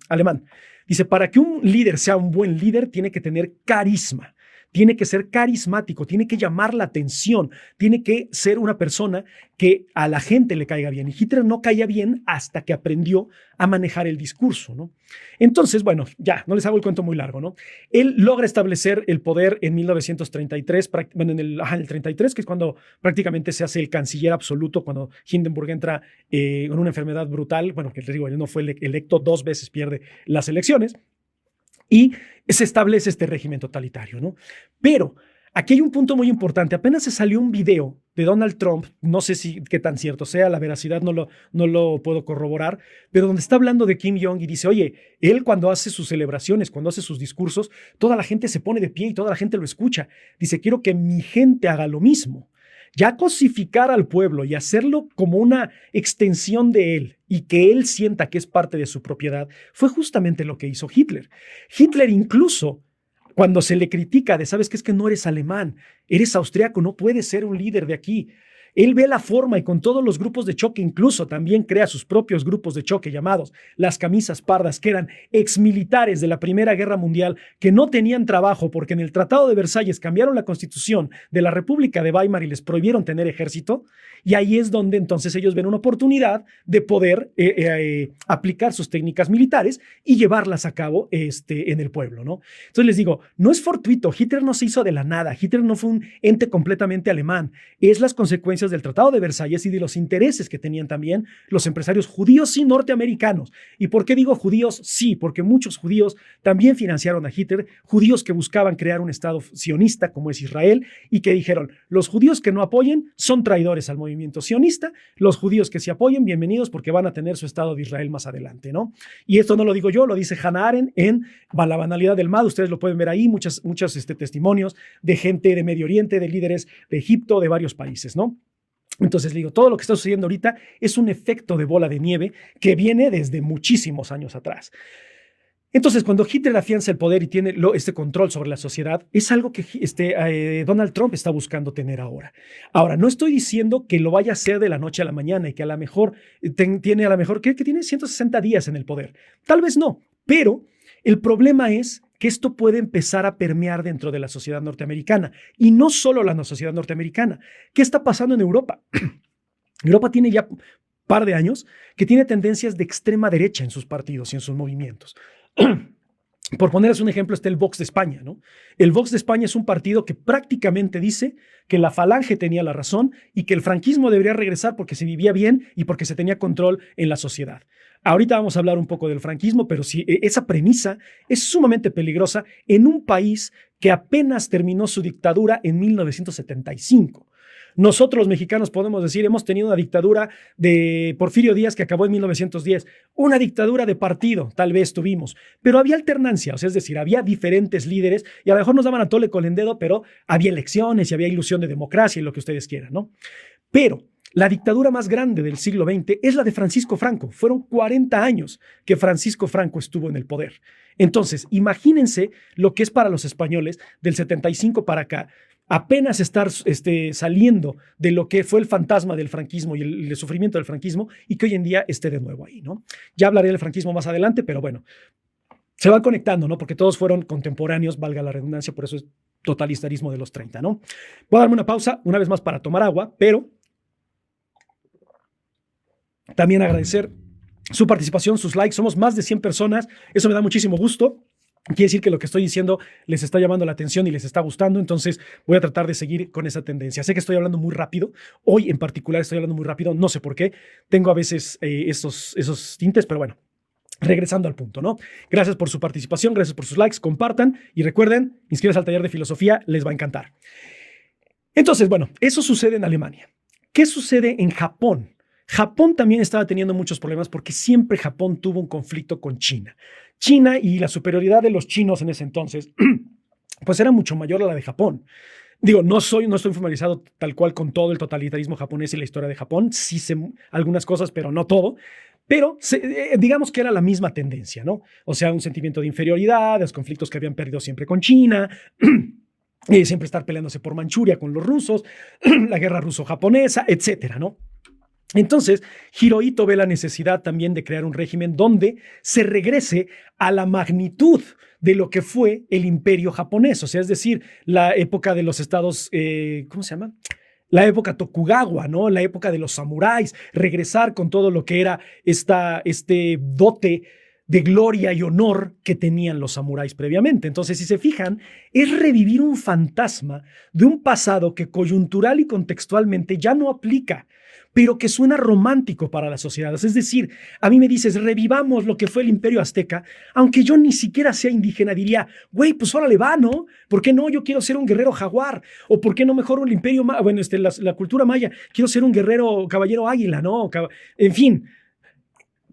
alemán, dice, para que un líder sea un buen líder, tiene que tener carisma, tiene que ser carismático, tiene que llamar la atención, tiene que ser una persona que a la gente le caiga bien. Y Hitler no caía bien hasta que aprendió a manejar el discurso, ¿no? Entonces, bueno, ya, no les hago el cuento muy largo, ¿no? Él logra establecer el poder en 1933, bueno, en el 33, que es cuando prácticamente se hace el canciller absoluto, cuando Hindenburg entra con una enfermedad brutal, bueno, que les digo, él no fue electo, 2 veces pierde las elecciones, y se establece este régimen totalitario, ¿no? Pero aquí hay un punto muy importante. Apenas se salió un video de Donald Trump, no sé qué tan cierto sea, la veracidad no lo puedo corroborar, pero donde está hablando de Kim Jong y dice, oye, él cuando hace sus celebraciones, cuando hace sus discursos, toda la gente se pone de pie y toda la gente lo escucha. Dice, quiero que mi gente haga lo mismo. Ya cosificar al pueblo y hacerlo como una extensión de él y que él sienta que es parte de su propiedad, fue justamente lo que hizo Hitler. Hitler incluso, cuando se le critica de, ¿sabes qué? Es que no eres alemán, eres austriaco, no puedes ser un líder de aquí. Él ve la forma y con todos los grupos de choque, incluso también crea sus propios grupos de choque llamados las camisas pardas, que eran exmilitares de la Primera Guerra Mundial, que no tenían trabajo porque en el Tratado de Versalles cambiaron la constitución de la República de Weimar y les prohibieron tener ejército. Y ahí es donde entonces ellos ven una oportunidad de poder aplicar sus técnicas militares y llevarlas a cabo en el pueblo, ¿no? Entonces les digo, no es fortuito, Hitler no se hizo de la nada, Hitler no fue un ente completamente alemán, es las consecuencias del Tratado de Versalles y de los intereses que tenían también los empresarios judíos y norteamericanos. ¿Y por qué digo judíos? Sí, porque muchos judíos también financiaron a Hitler, judíos que buscaban crear un estado sionista como es Israel y que dijeron, los judíos que no apoyen son traidores al movimiento sionista, los judíos que sí apoyen, bienvenidos porque van a tener su estado de Israel más adelante, ¿no? Y esto no lo digo yo, lo dice Hannah Arendt en La banalidad del mal, ustedes lo pueden ver ahí, muchos testimonios de gente de Medio Oriente, de líderes de Egipto, de varios países, ¿no? Entonces digo, todo lo que está sucediendo ahorita es un efecto de bola de nieve que viene desde muchísimos años atrás. Entonces, cuando Hitler afianza el poder y tiene este control sobre la sociedad, es algo que Donald Trump está buscando tener ahora. Ahora, no estoy diciendo que lo vaya a hacer de la noche a la mañana y que a lo mejor que tiene 160 días en el poder. Tal vez no, pero el problema es que esto puede empezar a permear dentro de la sociedad norteamericana y no solo la sociedad norteamericana. ¿Qué está pasando en Europa? Europa tiene ya un par de años que tiene tendencias de extrema derecha en sus partidos y en sus movimientos. Por ponerles un ejemplo, está el Vox de España, ¿no? El Vox de España es un partido que prácticamente dice que la Falange tenía la razón y que el franquismo debería regresar porque se vivía bien y porque se tenía control en la sociedad. Ahorita vamos a hablar un poco del franquismo, pero sí, esa premisa es sumamente peligrosa en un país que apenas terminó su dictadura en 1975. Nosotros los mexicanos podemos decir, hemos tenido una dictadura de Porfirio Díaz que acabó en 1910, una dictadura de partido, tal vez tuvimos, pero había alternancia, o sea, es decir, había diferentes líderes y a lo mejor nos daban a tole con el dedo, pero había elecciones y había ilusión de democracia y lo que ustedes quieran, ¿no? Pero la dictadura más grande del siglo XX es la de Francisco Franco. Fueron 40 años que Francisco Franco estuvo en el poder. Entonces, imagínense lo que es para los españoles del 75 para acá, apenas estar saliendo de lo que fue el fantasma del franquismo y el sufrimiento del franquismo y que hoy en día esté de nuevo ahí, ¿no? Ya hablaré del franquismo más adelante, pero bueno, se van conectando, ¿no? Porque todos fueron contemporáneos, valga la redundancia, por eso es totalitarismo de los 30, ¿no? Voy a darme una pausa una vez más para tomar agua, pero también agradecer su participación, sus likes. Somos más de 100 personas. Eso me da muchísimo gusto. Quiere decir que lo que estoy diciendo les está llamando la atención y les está gustando, entonces voy a tratar de seguir con esa tendencia. Sé que estoy hablando muy rápido, hoy en particular estoy hablando muy rápido, no sé por qué, tengo a veces esos tintes, pero bueno, regresando al punto, ¿no? Gracias por su participación, gracias por sus likes, compartan y recuerden, inscríbanse al taller de filosofía, les va a encantar. Entonces, bueno, eso sucede en Alemania. ¿Qué sucede en Japón? Japón también estaba teniendo muchos problemas porque siempre Japón tuvo un conflicto con China. China y la superioridad de los chinos en ese entonces, pues era mucho mayor a la de Japón. Digo, no estoy familiarizado tal cual con todo el totalitarismo japonés y la historia de Japón. Sí sé algunas cosas, pero no todo. Pero digamos que era la misma tendencia, ¿no? O sea, un sentimiento de inferioridad, los conflictos que habían perdido siempre con China, siempre estar peleándose por Manchuria con los rusos, la guerra ruso-japonesa, etcétera, ¿no? Entonces, Hirohito ve la necesidad también de crear un régimen donde se regrese a la magnitud de lo que fue el imperio japonés, o sea, es decir, la época de los estados, ¿cómo se llama? La época Tokugawa, ¿no? La época de los samuráis, regresar con todo lo que era este dote de gloria y honor que tenían los samuráis previamente. Entonces, si se fijan, es revivir un fantasma de un pasado que coyuntural y contextualmente ya no aplica, pero que suena romántico para las sociedades. Es decir, a mí me dices, revivamos lo que fue el imperio azteca, aunque yo ni siquiera sea indígena, diría, güey, pues órale va, ¿no? ¿Por qué no? Yo quiero ser un guerrero jaguar, o ¿por qué no mejor el imperio, bueno, la cultura maya, quiero ser un guerrero caballero águila, ¿no? En fin,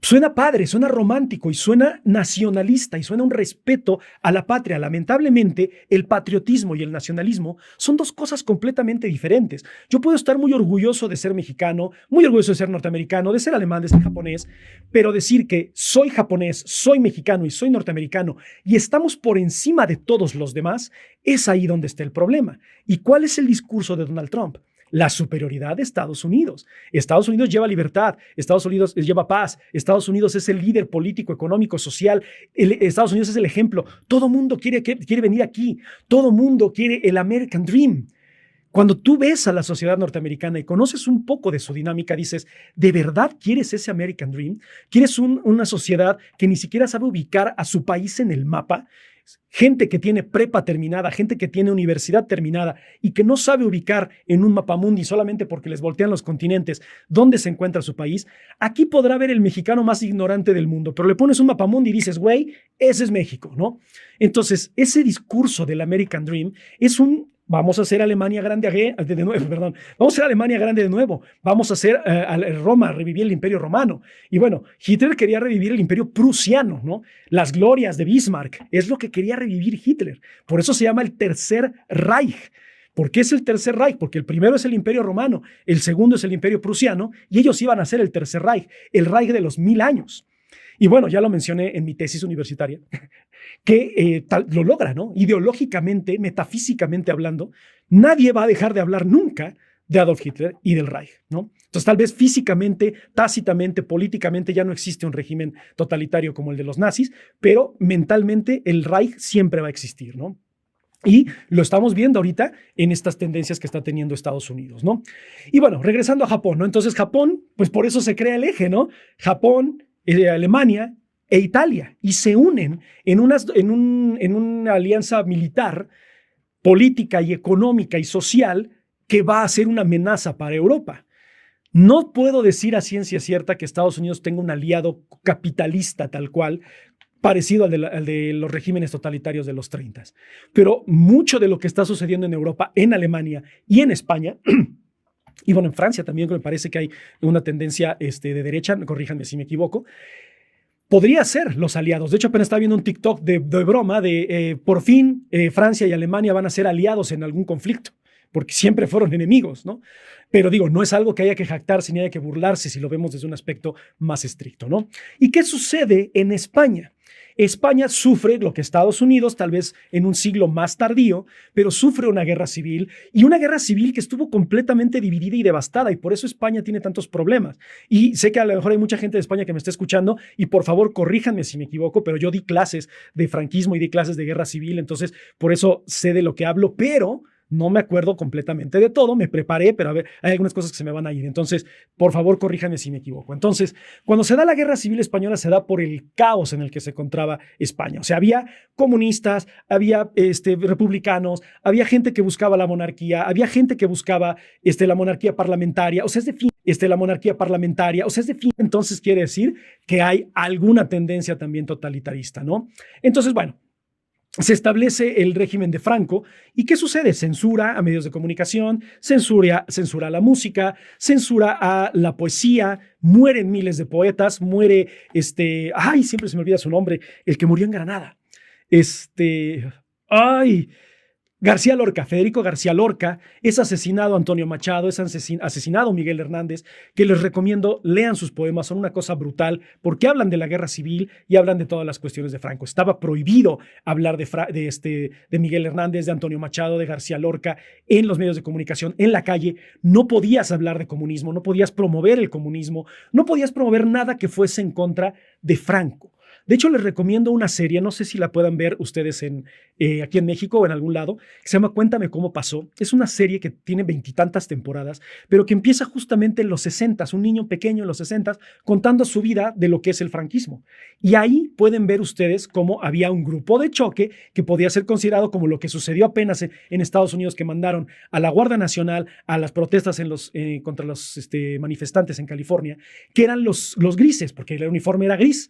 suena padre, suena romántico y suena nacionalista y suena un respeto a la patria. Lamentablemente, el patriotismo y el nacionalismo son dos cosas completamente diferentes. Yo puedo estar muy orgulloso de ser mexicano, muy orgulloso de ser norteamericano, de ser alemán, de ser japonés, pero decir que soy japonés, soy mexicano y soy norteamericano y estamos por encima de todos los demás, es ahí donde está el problema. ¿Y cuál es el discurso de Donald Trump? La superioridad de Estados Unidos. Estados Unidos lleva libertad, Estados Unidos lleva paz, Estados Unidos es el líder político, económico, social, Estados Unidos es el ejemplo. Todo mundo quiere venir aquí, todo mundo quiere el American Dream. Cuando tú ves a la sociedad norteamericana y conoces un poco de su dinámica, dices, ¿de verdad quieres ese American Dream? ¿Quieres una sociedad que ni siquiera sabe ubicar a su país en el mapa? Gente que tiene prepa terminada, gente que tiene universidad terminada y que no sabe ubicar en un mapamundi solamente porque les voltean los continentes dónde se encuentra su país, aquí podrá ver el mexicano más ignorante del mundo, pero le pones un mapamundi y dices, güey, ese es México, ¿no? Entonces, ese discurso del American Dream es vamos a hacer Alemania grande de nuevo, perdón. Vamos a hacer Alemania grande de nuevo. Vamos a hacer Roma, revivir el Imperio Romano. Y bueno, Hitler quería revivir el Imperio prusiano, ¿no? Las glorias de Bismarck. Es lo que quería revivir Hitler. Por eso se llama el Tercer Reich. ¿Por qué es el Tercer Reich? Porque el primero es el Imperio Romano, el segundo es el Imperio prusiano, y ellos iban a hacer el Tercer Reich, el Reich de los 1000 años. Y bueno, ya lo mencioné en mi tesis universitaria, que lo logra, ¿no? Ideológicamente, metafísicamente hablando, nadie va a dejar de hablar nunca de Adolf Hitler y del Reich, ¿no? Entonces, tal vez físicamente, tácitamente, políticamente ya no existe un régimen totalitario como el de los nazis, pero mentalmente el Reich siempre va a existir, ¿no? Y lo estamos viendo ahorita en estas tendencias que está teniendo Estados Unidos, ¿no? Y bueno, regresando a Japón, ¿no? Entonces Japón, pues por eso se crea el eje, ¿no? Japón, Alemania e Italia, y se unen en una alianza militar, política y económica y social que va a ser una amenaza para Europa. No puedo decir a ciencia cierta que Estados Unidos tenga un aliado capitalista tal cual, parecido al de los regímenes totalitarios de los 30. Pero mucho de lo que está sucediendo en Europa, en Alemania y en España, y bueno, en Francia también me parece que hay una tendencia de derecha, corríjanme si me equivoco, podría ser los aliados. De hecho, apenas estaba viendo un TikTok de broma de por fin Francia y Alemania van a ser aliados en algún conflicto, porque siempre fueron enemigos, ¿no? Pero digo, no es algo que haya que jactarse ni haya que burlarse si lo vemos desde un aspecto más estricto, ¿no? ¿Y qué sucede en España? España sufre lo que Estados Unidos, tal vez en un siglo más tardío, pero sufre una guerra civil, y una guerra civil que estuvo completamente dividida y devastada, y por eso España tiene tantos problemas. Y sé que a lo mejor hay mucha gente de España que me está escuchando, y por favor corríjanme si me equivoco, pero yo di clases de franquismo y di clases de guerra civil, entonces por eso sé de lo que hablo, pero no me acuerdo completamente de todo, me preparé, pero a ver, hay algunas cosas que se me van a ir. Entonces, por favor, corríjame si me equivoco. Entonces, cuando se da la Guerra Civil Española, se da por el caos en el que se encontraba España. O sea, había comunistas, había republicanos, había gente que buscaba la monarquía, había gente que buscaba la monarquía parlamentaria. O sea, es de fin, la monarquía parlamentaria. O sea, es de fin. Entonces, quiere decir que hay alguna tendencia también totalitarista, ¿no? Entonces, bueno, se establece el régimen de Franco. ¿Y qué sucede? Censura a medios de comunicación, censura a la música, censura a la poesía, mueren miles de poetas, muere siempre se me olvida su nombre, el que murió en Granada. García Lorca, Federico García Lorca, es asesinado Antonio Machado, es asesinado Miguel Hernández, que les recomiendo, lean sus poemas, son una cosa brutal, porque hablan de la guerra civil y hablan de todas las cuestiones de Franco. Estaba prohibido hablar de Miguel Hernández, de Antonio Machado, de García Lorca, en los medios de comunicación, en la calle. No podías hablar de comunismo, no podías promover el comunismo, no podías promover nada que fuese en contra de Franco. De hecho, les recomiendo una serie, no sé si la puedan ver ustedes aquí en México o en algún lado, que se llama Cuéntame cómo pasó. Es una serie que tiene 20 y tantas temporadas, pero que empieza justamente en los 60, un niño pequeño en los 60, contando su vida de lo que es el franquismo. Y ahí pueden ver ustedes cómo había un grupo de choque que podía ser considerado como lo que sucedió apenas en Estados Unidos, que mandaron a la Guardia Nacional a las protestas contra los manifestantes en California, que eran los grises, porque el uniforme era gris.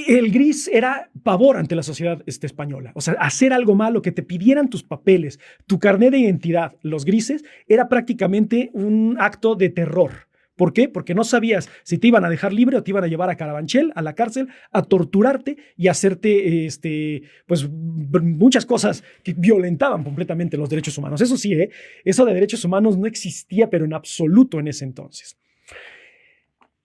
El gris era pavor ante la sociedad española. O sea, hacer algo malo, que te pidieran tus papeles, tu carnet de identidad, los grises, era prácticamente un acto de terror. ¿Por qué? Porque no sabías si te iban a dejar libre o te iban a llevar a Carabanchel, a la cárcel, a torturarte y a hacerte pues muchas cosas que violentaban completamente los derechos humanos. Eso sí, eso de derechos humanos no existía, pero en absoluto en ese entonces.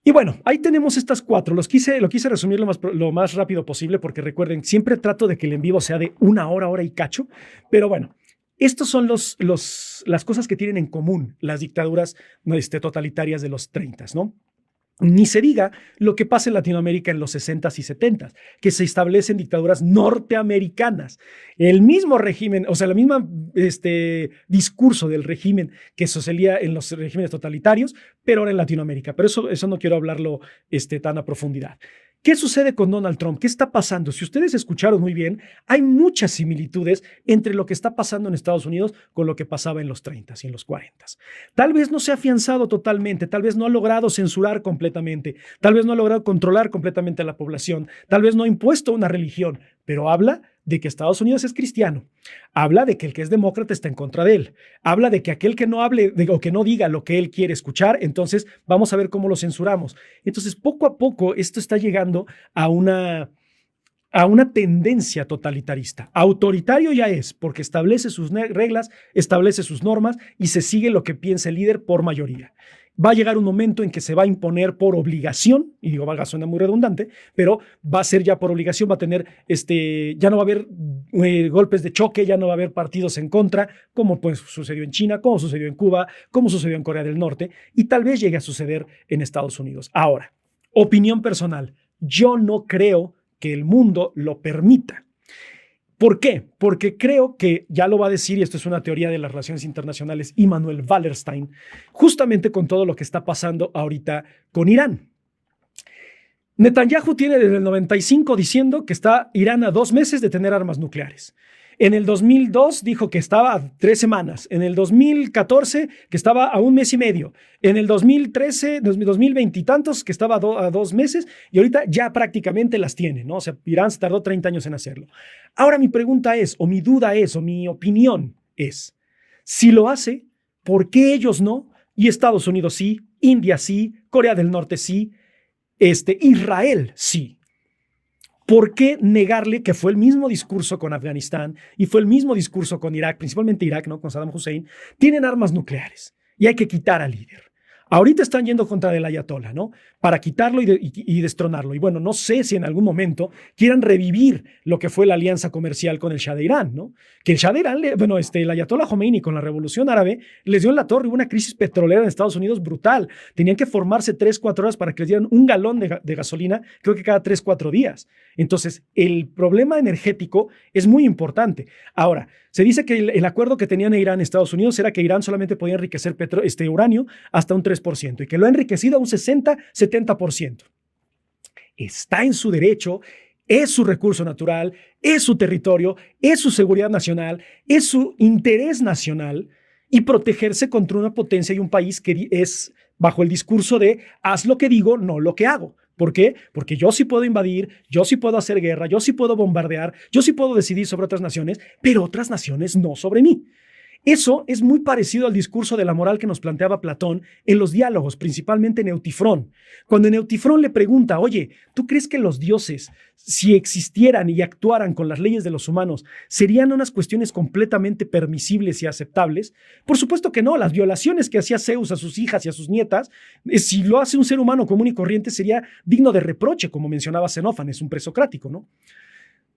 Y bueno, ahí tenemos estas cuatro. Lo quise resumir lo más rápido posible, porque recuerden, siempre trato de que el en vivo sea de una hora y cacho, pero bueno, estos son las cosas que tienen en común las dictaduras totalitarias de los 30, ¿no? Ni se diga lo que pasa en Latinoamérica en los 60s y 70s, que se establecen dictaduras norteamericanas. El mismo régimen, o sea, el mismo discurso del régimen que sucedía en los regímenes totalitarios, pero ahora en Latinoamérica. Pero eso no quiero hablarlo tan a profundidad. ¿Qué sucede con Donald Trump? ¿Qué está pasando? Si ustedes escucharon muy bien, hay muchas similitudes entre lo que está pasando en Estados Unidos con lo que pasaba en los 30s y en los 40s. Tal vez no se ha afianzado totalmente, tal vez no ha logrado censurar completamente, tal vez no ha logrado controlar completamente a la población, tal vez no ha impuesto una religión, pero habla de que Estados Unidos es cristiano, habla de que el que es demócrata está en contra de él, habla de que aquel que no hable o que no diga lo que él quiere escuchar, entonces vamos a ver cómo lo censuramos. Entonces, poco a poco esto está llegando a una tendencia totalitarista. Autoritario ya es, porque establece sus reglas, establece sus normas y se sigue lo que piensa el líder por mayoría. Va a llegar un momento en que se va a imponer por obligación, y digo, valga, suena muy redundante, pero va a ser ya por obligación, va a tener, ya no va a haber golpes de choque, ya no va a haber partidos en contra, como pues sucedió en China, como sucedió en Cuba, como sucedió en Corea del Norte, y tal vez llegue a suceder en Estados Unidos. Ahora, opinión personal, yo no creo que el mundo lo permita. ¿Por qué? Porque creo que ya lo va a decir, y esto es una teoría de las relaciones internacionales, Immanuel Wallerstein, justamente con todo lo que está pasando ahorita con Irán. Netanyahu tiene desde el 95 diciendo que está Irán a 2 meses de tener armas nucleares. En el 2002 dijo que estaba a 3 semanas. En el 2014 que estaba a 1 mes y medio. En el 2013, 2020 y tantos que estaba a 2 meses. Y ahorita ya prácticamente las tiene, ¿no? O sea, Irán se tardó 30 años en hacerlo. Ahora mi pregunta es, o mi duda es, o mi opinión es, si lo hace, ¿por qué ellos no? Y Estados Unidos sí, India sí, Corea del Norte sí, Israel sí. ¿Por qué negarle que fue el mismo discurso con Afganistán y fue el mismo discurso con Irak, principalmente Irak, ¿no? Con Saddam Hussein? Tienen armas nucleares y hay que quitar al líder. Ahorita están yendo contra el ayatollah, ¿no? Para quitarlo y destronarlo. Y bueno, no sé si en algún momento quieran revivir lo que fue la alianza comercial con el Shah de Irán, ¿no? Que el Shah de Irán, el ayatollah Khomeini con la revolución árabe les dio en la torre. Hubo una crisis petrolera en Estados Unidos brutal. Tenían que formarse 3-4 horas para que les dieran un galón de gasolina, creo que cada 3-4 días. Entonces, el problema energético es muy importante. Ahora, se dice que el acuerdo que tenían Irán y Estados Unidos era que Irán solamente podía enriquecer uranio hasta un 3% y que lo ha enriquecido a un 60-70%. Está en su derecho, es su recurso natural, es su territorio, es su seguridad nacional, es su interés nacional y protegerse contra una potencia y un país que es bajo el discurso de haz lo que digo, no lo que hago. ¿Por qué? Porque yo sí puedo invadir, yo sí puedo hacer guerra, yo sí puedo bombardear, yo sí puedo decidir sobre otras naciones, pero otras naciones no sobre mí. Eso es muy parecido al discurso de la moral que nos planteaba Platón en los diálogos, principalmente en Eutifrón. Cuando en Eutifrón le pregunta, oye, ¿tú crees que los dioses, si existieran y actuaran con las leyes de los humanos, serían unas cuestiones completamente permisibles y aceptables? Por supuesto que no. Las violaciones que hacía Zeus a sus hijas y a sus nietas, si lo hace un ser humano común y corriente, sería digno de reproche, como mencionaba Xenófanes, un presocrático, ¿no?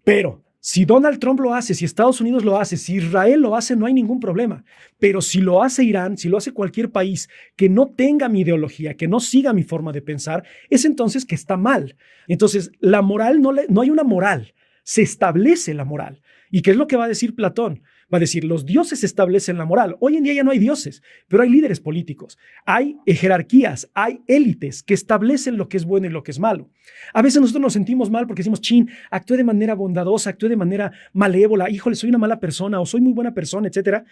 Pero si Donald Trump lo hace, si Estados Unidos lo hace, si Israel lo hace, no hay ningún problema. Pero si lo hace Irán, si lo hace cualquier país que no tenga mi ideología, que no siga mi forma de pensar, es entonces que está mal. Entonces, la moral, no hay una moral, se establece la moral. ¿Y qué es lo que va a decir Platón? Va a decir, los dioses establecen la moral. Hoy en día ya no hay dioses, pero hay líderes políticos, hay jerarquías, hay élites que establecen lo que es bueno y lo que es malo. A veces nosotros nos sentimos mal porque decimos, chin, actué de manera bondadosa, actué de manera malévola, híjole, soy una mala persona o soy muy buena persona, etcétera.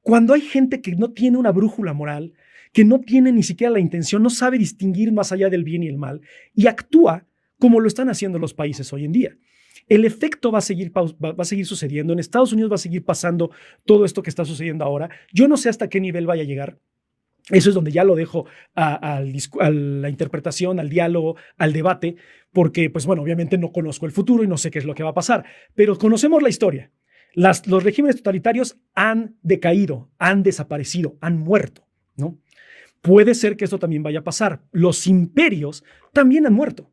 Cuando hay gente que no tiene una brújula moral, que no tiene ni siquiera la intención, no sabe distinguir más allá del bien y el mal y actúa como lo están haciendo los países hoy en día. El efecto va a seguir sucediendo. En Estados Unidos va a seguir pasando todo esto que está sucediendo ahora. Yo no sé hasta qué nivel vaya a llegar. Eso es donde ya lo dejo a la interpretación, al diálogo, al debate, porque, pues bueno, obviamente no conozco el futuro y no sé qué es lo que va a pasar, pero conocemos la historia. Los regímenes totalitarios han decaído, han desaparecido, han muerto, ¿no? Puede ser que esto también vaya a pasar. Los imperios también han muerto.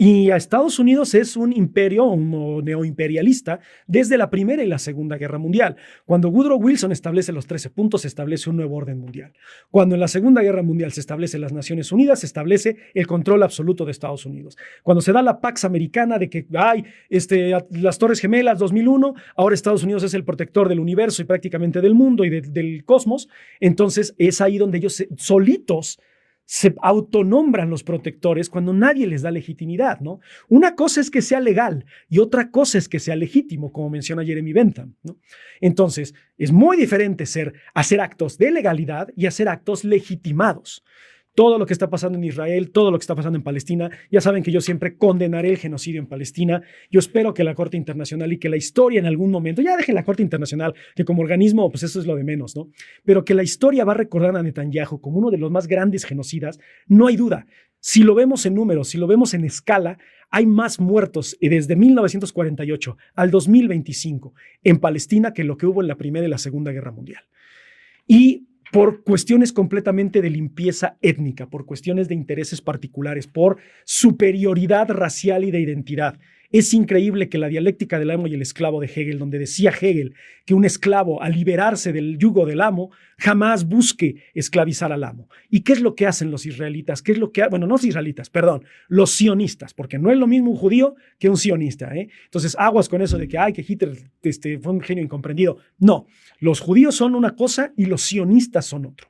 Y a Estados Unidos es un imperio, un neoimperialista, desde la Primera y la Segunda Guerra Mundial. Cuando Woodrow Wilson establece los 13 puntos, se establece un nuevo orden mundial. Cuando en la Segunda Guerra Mundial se establece las Naciones Unidas, se establece el control absoluto de Estados Unidos. Cuando se da la Pax Americana de que hay las Torres Gemelas 2001, ahora Estados Unidos es el protector del universo y prácticamente del mundo y del cosmos, entonces es ahí donde ellos solitos se autonombran los protectores cuando nadie les da legitimidad, ¿no? Una cosa es que sea legal y otra cosa es que sea legítimo, como menciona Jeremy Bentham, ¿no? Entonces, es muy diferente hacer actos de legalidad y hacer actos legitimados. Todo lo que está pasando en Israel, todo lo que está pasando en Palestina, ya saben que yo siempre condenaré el genocidio en Palestina. Yo espero que la Corte Internacional y que la historia en algún momento, ya dejen la Corte Internacional, que como organismo, pues eso es lo de menos, ¿no? Pero que la historia va a recordar a Netanyahu como uno de los más grandes genocidas, no hay duda. Si lo vemos en números, si lo vemos en escala, hay más muertos desde 1948 al 2025 en Palestina que lo que hubo en la Primera y la Segunda Guerra Mundial. Y por cuestiones completamente de limpieza étnica, por cuestiones de intereses particulares, por superioridad racial y de identidad. Es increíble que la dialéctica del amo y el esclavo de Hegel, donde decía Hegel que un esclavo al liberarse del yugo del amo jamás busque esclavizar al amo. ¿Y qué es lo que hacen los israelitas? ¿Qué es lo que bueno, no los israelitas, perdón, los sionistas, porque no es lo mismo un judío que un sionista, ¿eh? Entonces, aguas con eso de que, ay, que Hitler fue un genio incomprendido. No, los judíos son una cosa y los sionistas son otro.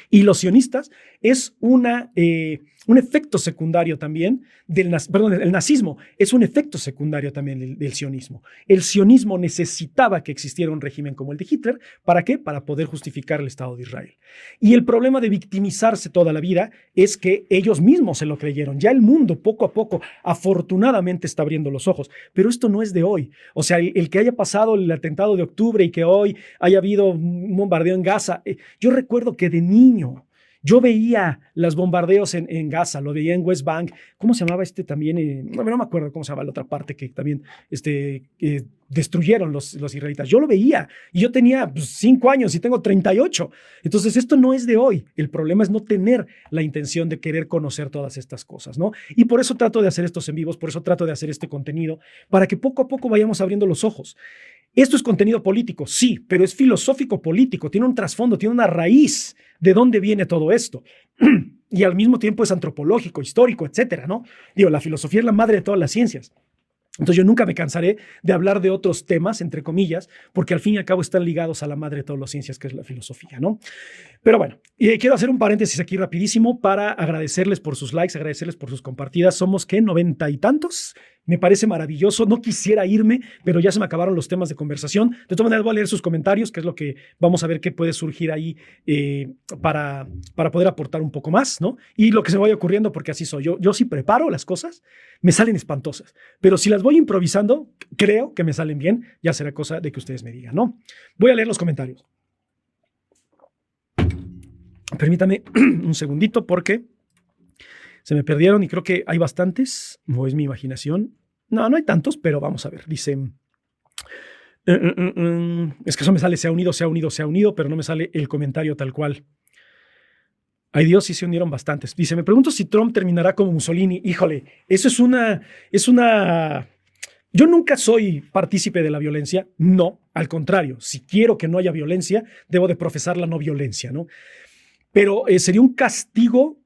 Y los sionistas es un efecto secundario también el nazismo es un efecto secundario también del sionismo. El sionismo necesitaba que existiera un régimen como el de Hitler. ¿Para qué? Para poder justificar el Estado de Israel. Y el problema de victimizarse toda la vida es que ellos mismos se lo creyeron. Ya el mundo poco a poco, afortunadamente, está abriendo los ojos. Pero esto no es de hoy. O sea, el que haya pasado el atentado de octubre y que hoy haya habido un bombardeo en Gaza. Yo recuerdo que de niño yo veía los bombardeos en Gaza, lo veía en West Bank. ¿Cómo se llamaba también? No me acuerdo cómo se llama la otra parte que también destruyeron los israelitas. Yo lo veía y yo tenía 5 años y tengo 38. Entonces esto no es de hoy. El problema es no tener la intención de querer conocer todas estas cosas, ¿no? Y por eso trato de hacer estos en vivos, por eso trato de hacer este contenido, para que poco a poco vayamos abriendo los ojos. Esto es contenido político, sí, pero es filosófico político, tiene un trasfondo, tiene una raíz de dónde viene todo esto. Y al mismo tiempo es antropológico, histórico, etcétera, ¿no? Digo, la filosofía es la madre de todas las ciencias. Entonces yo nunca me cansaré de hablar de otros temas, entre comillas, porque al fin y al cabo están ligados a la madre de todas las ciencias, que es la filosofía, ¿no? Pero bueno, quiero hacer un paréntesis aquí rapidísimo para agradecerles por sus likes, agradecerles por sus compartidas. Somos, ¿qué? 90 y tantos. Me parece maravilloso. No quisiera irme, pero ya se me acabaron los temas de conversación. De todas maneras, voy a leer sus comentarios, que es lo que vamos a ver qué puede surgir ahí para poder aportar un poco más, ¿no? Y lo que se me vaya ocurriendo, porque así soy yo. Yo sí preparo las cosas, me salen espantosas. Pero si las voy improvisando, creo que me salen bien. Ya será cosa de que ustedes me digan, ¿no? Voy a leer los comentarios. Permítame un segundito porque se me perdieron y creo que hay bastantes. ¿O es mi imaginación? No, no hay tantos, pero vamos a ver. Dice, es que eso me sale se ha unido, pero no me sale el comentario tal cual. Ay Dios, sí se unieron bastantes. Dice, me pregunto si Trump terminará como Mussolini. Híjole, eso es una... Yo nunca soy partícipe de la violencia. No, al contrario. Si quiero que no haya violencia, debo de profesar la no violencia, ¿no? Pero sería un castigo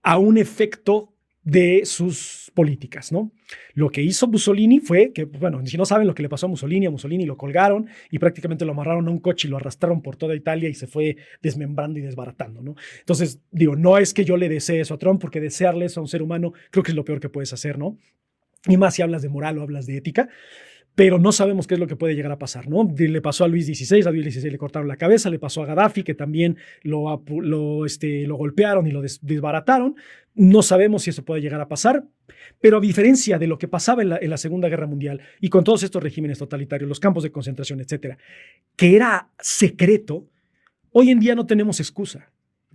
a un efecto de sus políticas, ¿no? Lo que hizo Mussolini fue que, bueno, si no saben lo que le pasó a Mussolini lo colgaron y prácticamente lo amarraron a un coche y lo arrastraron por toda Italia y se fue desmembrando y desbaratando, ¿no? Entonces, digo, no es que yo le desee eso a Trump, porque desearle eso a un ser humano creo que es lo peor que puedes hacer, ¿no? Y más si hablas de moral o hablas de ética. Pero no sabemos qué es lo que puede llegar a pasar, ¿no? Le pasó a Luis XVI, le cortaron la cabeza, le pasó a Gaddafi, que también lo golpearon y lo desbarataron. No sabemos si eso puede llegar a pasar, pero a diferencia de lo que pasaba en la Segunda Guerra Mundial y con todos estos regímenes totalitarios, los campos de concentración, etcétera, que era secreto, hoy en día no tenemos excusa.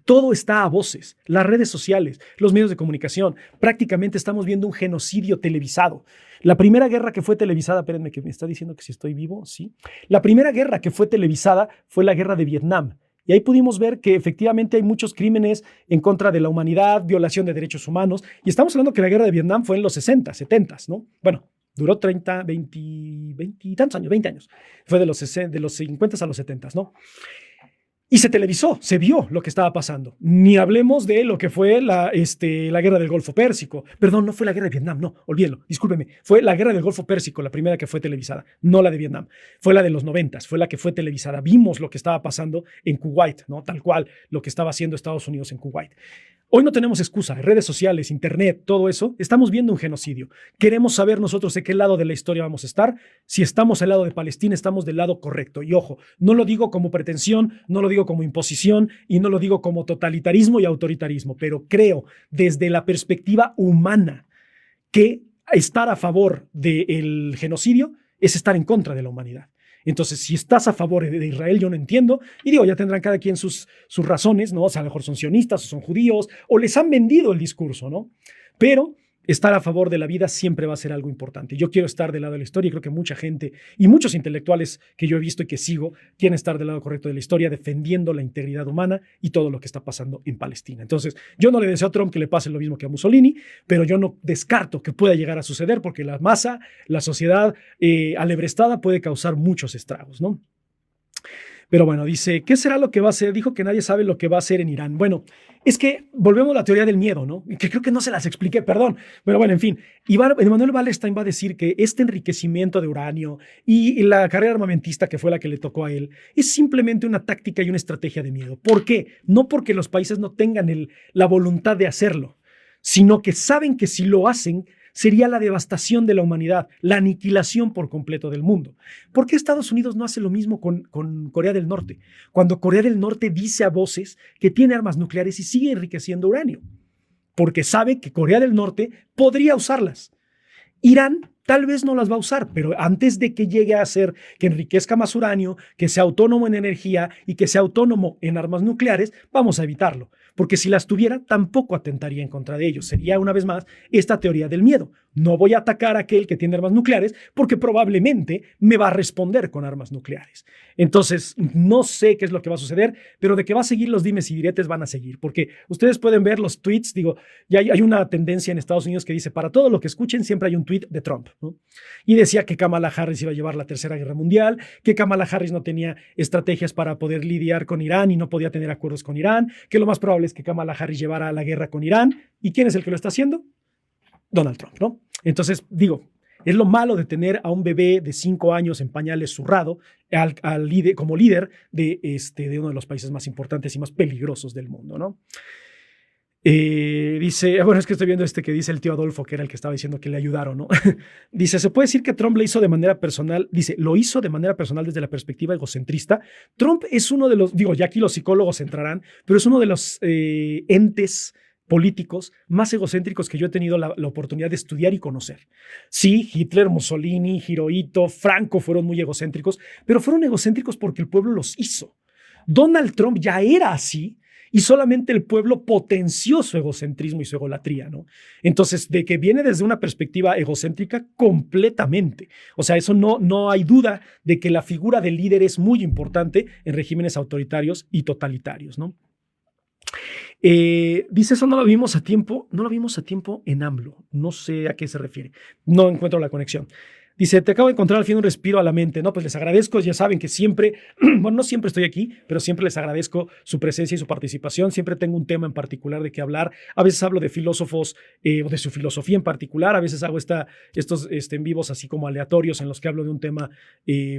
Todo está a voces, las redes sociales, los medios de comunicación. Prácticamente estamos viendo un genocidio televisado. La primera guerra que fue televisada, espérenme que me está diciendo que si estoy vivo, sí. La primera guerra que fue televisada fue la guerra de Vietnam. Y ahí pudimos ver que efectivamente hay muchos crímenes en contra de la humanidad, violación de derechos humanos. Y estamos hablando que la guerra de Vietnam fue en los 60, 70, ¿no? Bueno, duró 30, 20 y tantos años, 20 años. Fue de los 50 a los 70, ¿no? Y se televisó, se vio lo que estaba pasando. Ni hablemos de lo que fue la guerra del Golfo Pérsico. Perdón, no fue la guerra de Vietnam, no, olvídenlo, discúlpeme. Fue la guerra del Golfo Pérsico, la primera que fue televisada, no la de Vietnam. Fue la de los 90, fue la que fue televisada. Vimos lo que estaba pasando en Kuwait, ¿no? Tal cual, lo que estaba haciendo Estados Unidos en Kuwait. Hoy no tenemos excusa, redes sociales, internet, todo eso, estamos viendo un genocidio. Queremos saber nosotros de qué lado de la historia vamos a estar. Si estamos al lado de Palestina, estamos del lado correcto. Y ojo, no lo digo como pretensión, no lo digo como imposición y no lo digo como totalitarismo y autoritarismo, pero creo desde la perspectiva humana que estar a favor del genocidio es estar en contra de la humanidad. Entonces, si estás a favor de Israel, yo no entiendo. Y digo, ya tendrán cada quien sus razones, ¿no? O sea, a lo mejor son sionistas o son judíos o les han vendido el discurso, ¿no? Pero estar a favor de la vida siempre va a ser algo importante. Yo quiero estar del lado de la historia y creo que mucha gente y muchos intelectuales que yo he visto y que sigo quieren estar del lado correcto de la historia, defendiendo la integridad humana y todo lo que está pasando en Palestina. Entonces, yo no le deseo a Trump que le pase lo mismo que a Mussolini, pero yo no descarto que pueda llegar a suceder porque la masa, la sociedad alebrestada puede causar muchos estragos, ¿no? Pero bueno, dice, ¿qué será lo que va a hacer? Dijo que nadie sabe lo que va a hacer en Irán. Bueno, es que volvemos a la teoría del miedo, ¿no? Que creo que no se las expliqué, perdón. Pero bueno, en fin. Emmanuel Wallerstein va a decir que este enriquecimiento de uranio y la carrera armamentista que fue la que le tocó a él es simplemente una táctica y una estrategia de miedo. ¿Por qué? No porque los países no tengan la voluntad de hacerlo, sino que saben que si lo hacen, sería la devastación de la humanidad, la aniquilación por completo del mundo. ¿Por qué Estados Unidos no hace lo mismo con Corea del Norte? Cuando Corea del Norte dice a voces que tiene armas nucleares y sigue enriqueciendo uranio, porque sabe que Corea del Norte podría usarlas. Irán tal vez no las va a usar, pero antes de que llegue a ser que enriquezca más uranio, que sea autónomo en energía y que sea autónomo en armas nucleares, vamos a evitarlo. Porque si las tuviera, tampoco atentaría en contra de ellos. Sería, una vez más, esta teoría del miedo. No voy a atacar a aquel que tiene armas nucleares porque probablemente me va a responder con armas nucleares. Entonces, no sé qué es lo que va a suceder, pero de que va a seguir los dimes y diretes van a seguir. Porque ustedes pueden ver los tweets, digo, ya hay una tendencia en Estados Unidos que dice, para todo lo que escuchen siempre hay un tweet de Trump, ¿no? Y decía que Kamala Harris iba a llevar la Tercera Guerra Mundial, que Kamala Harris no tenía estrategias para poder lidiar con Irán y no podía tener acuerdos con Irán, que lo más probable es que Kamala Harris llevara a la guerra con Irán. ¿Y quién es el que lo está haciendo? Donald Trump, ¿no? Entonces, digo, es lo malo de tener a un bebé de 5 años en pañales zurrado como líder de uno de los países más importantes y más peligrosos del mundo, ¿no? Dice, bueno, es que estoy viendo que dice el tío Adolfo, que era el que estaba diciendo que le ayudaron, ¿no? Dice, ¿se puede decir que Trump le hizo de manera personal? Dice, lo hizo de manera personal desde la perspectiva egocentrista. Trump es uno de los, digo, ya aquí los psicólogos entrarán, pero es uno de los entes políticos más egocéntricos que yo he tenido la oportunidad de estudiar y conocer. Sí, Hitler, Mussolini, Hirohito, Franco fueron muy egocéntricos, pero fueron egocéntricos porque el pueblo los hizo. Donald Trump ya era así y solamente el pueblo potenció su egocentrismo y su egolatría, ¿no? Entonces, de que viene desde una perspectiva egocéntrica completamente. O sea, eso no hay duda de que la figura del líder es muy importante en regímenes autoritarios y totalitarios, ¿no? Dice, eso no lo vimos a tiempo, en AMLO. No sé a qué se refiere. No encuentro la conexión. Dice, te acabo de encontrar al fin un respiro a la mente. No, pues les agradezco, ya saben que siempre, bueno, no siempre estoy aquí, pero siempre les agradezco su presencia y su participación. Siempre tengo un tema en particular de qué hablar. A veces hablo de filósofos o de su filosofía en particular. A veces hago estos en vivos así como aleatorios en los que hablo de un tema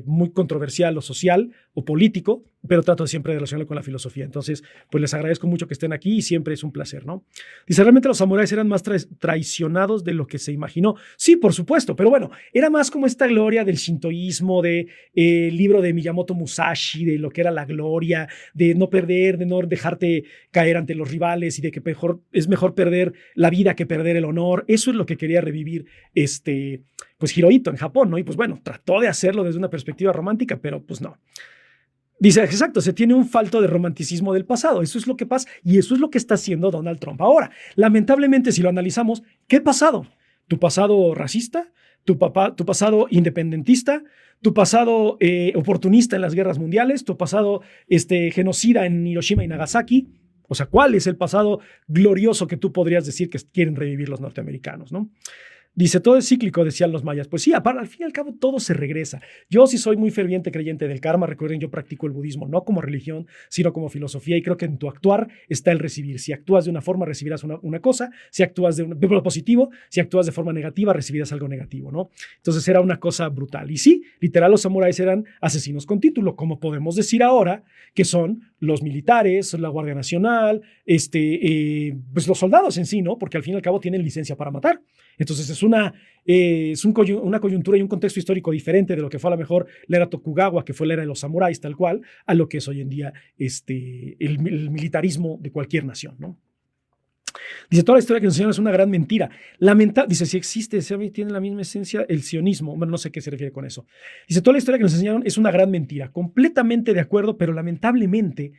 muy controversial o social o político, pero trato siempre de relacionarlo con la filosofía. Entonces, pues les agradezco mucho que estén aquí y siempre es un placer, ¿no? Dice, ¿realmente los samuráis eran más traicionados de lo que se imaginó? Sí, por supuesto, pero bueno, era más como esta gloria del shintoísmo, del libro de Miyamoto Musashi, de lo que era la gloria, de no perder, de no dejarte caer ante los rivales y de que es mejor perder la vida que perder el honor. Eso es lo que quería revivir pues Hirohito en Japón, ¿no? Y pues bueno, trató de hacerlo desde una perspectiva romántica, pero pues no. Dice, exacto, se tiene un falto de romanticismo del pasado. Eso es lo que pasa y eso es lo que está haciendo Donald Trump ahora. Lamentablemente, si lo analizamos, ¿qué pasado? ¿Tu pasado racista? ¿Tu pasado independentista? ¿Tu pasado oportunista en las guerras mundiales? ¿Tu pasado genocida en Hiroshima y Nagasaki? O sea, ¿cuál es el pasado glorioso que tú podrías decir que quieren revivir los norteamericanos, ¿no? Dice, todo es cíclico, decían los mayas. Pues sí, al fin y al cabo todo se regresa. Yo sí soy muy ferviente creyente del karma. Recuerden, yo practico el budismo no como religión, sino como filosofía y creo que en tu actuar está el recibir. Si actúas de una forma, recibirás una cosa. Si actúas de lo positivo, si actúas de forma negativa, recibirás algo negativo, ¿no? Entonces era una cosa brutal. Y sí, literal, los samuráis eran asesinos con título, como podemos decir ahora que son los militares, la Guardia Nacional, pues los soldados en sí, ¿no? Porque al fin y al cabo tienen licencia para matar. Entonces es una coyuntura y un contexto histórico diferente de lo que fue a lo mejor la era Tokugawa, que fue la era de los samuráis tal cual, a lo que es hoy en día el militarismo de cualquier nación, ¿no? Dice, toda la historia que nos enseñaron es una gran mentira. Dice, si existe, tiene la misma esencia el sionismo. Bueno, no sé qué se refiere con eso. Dice, toda la historia que nos enseñaron es una gran mentira. Completamente de acuerdo, pero lamentablemente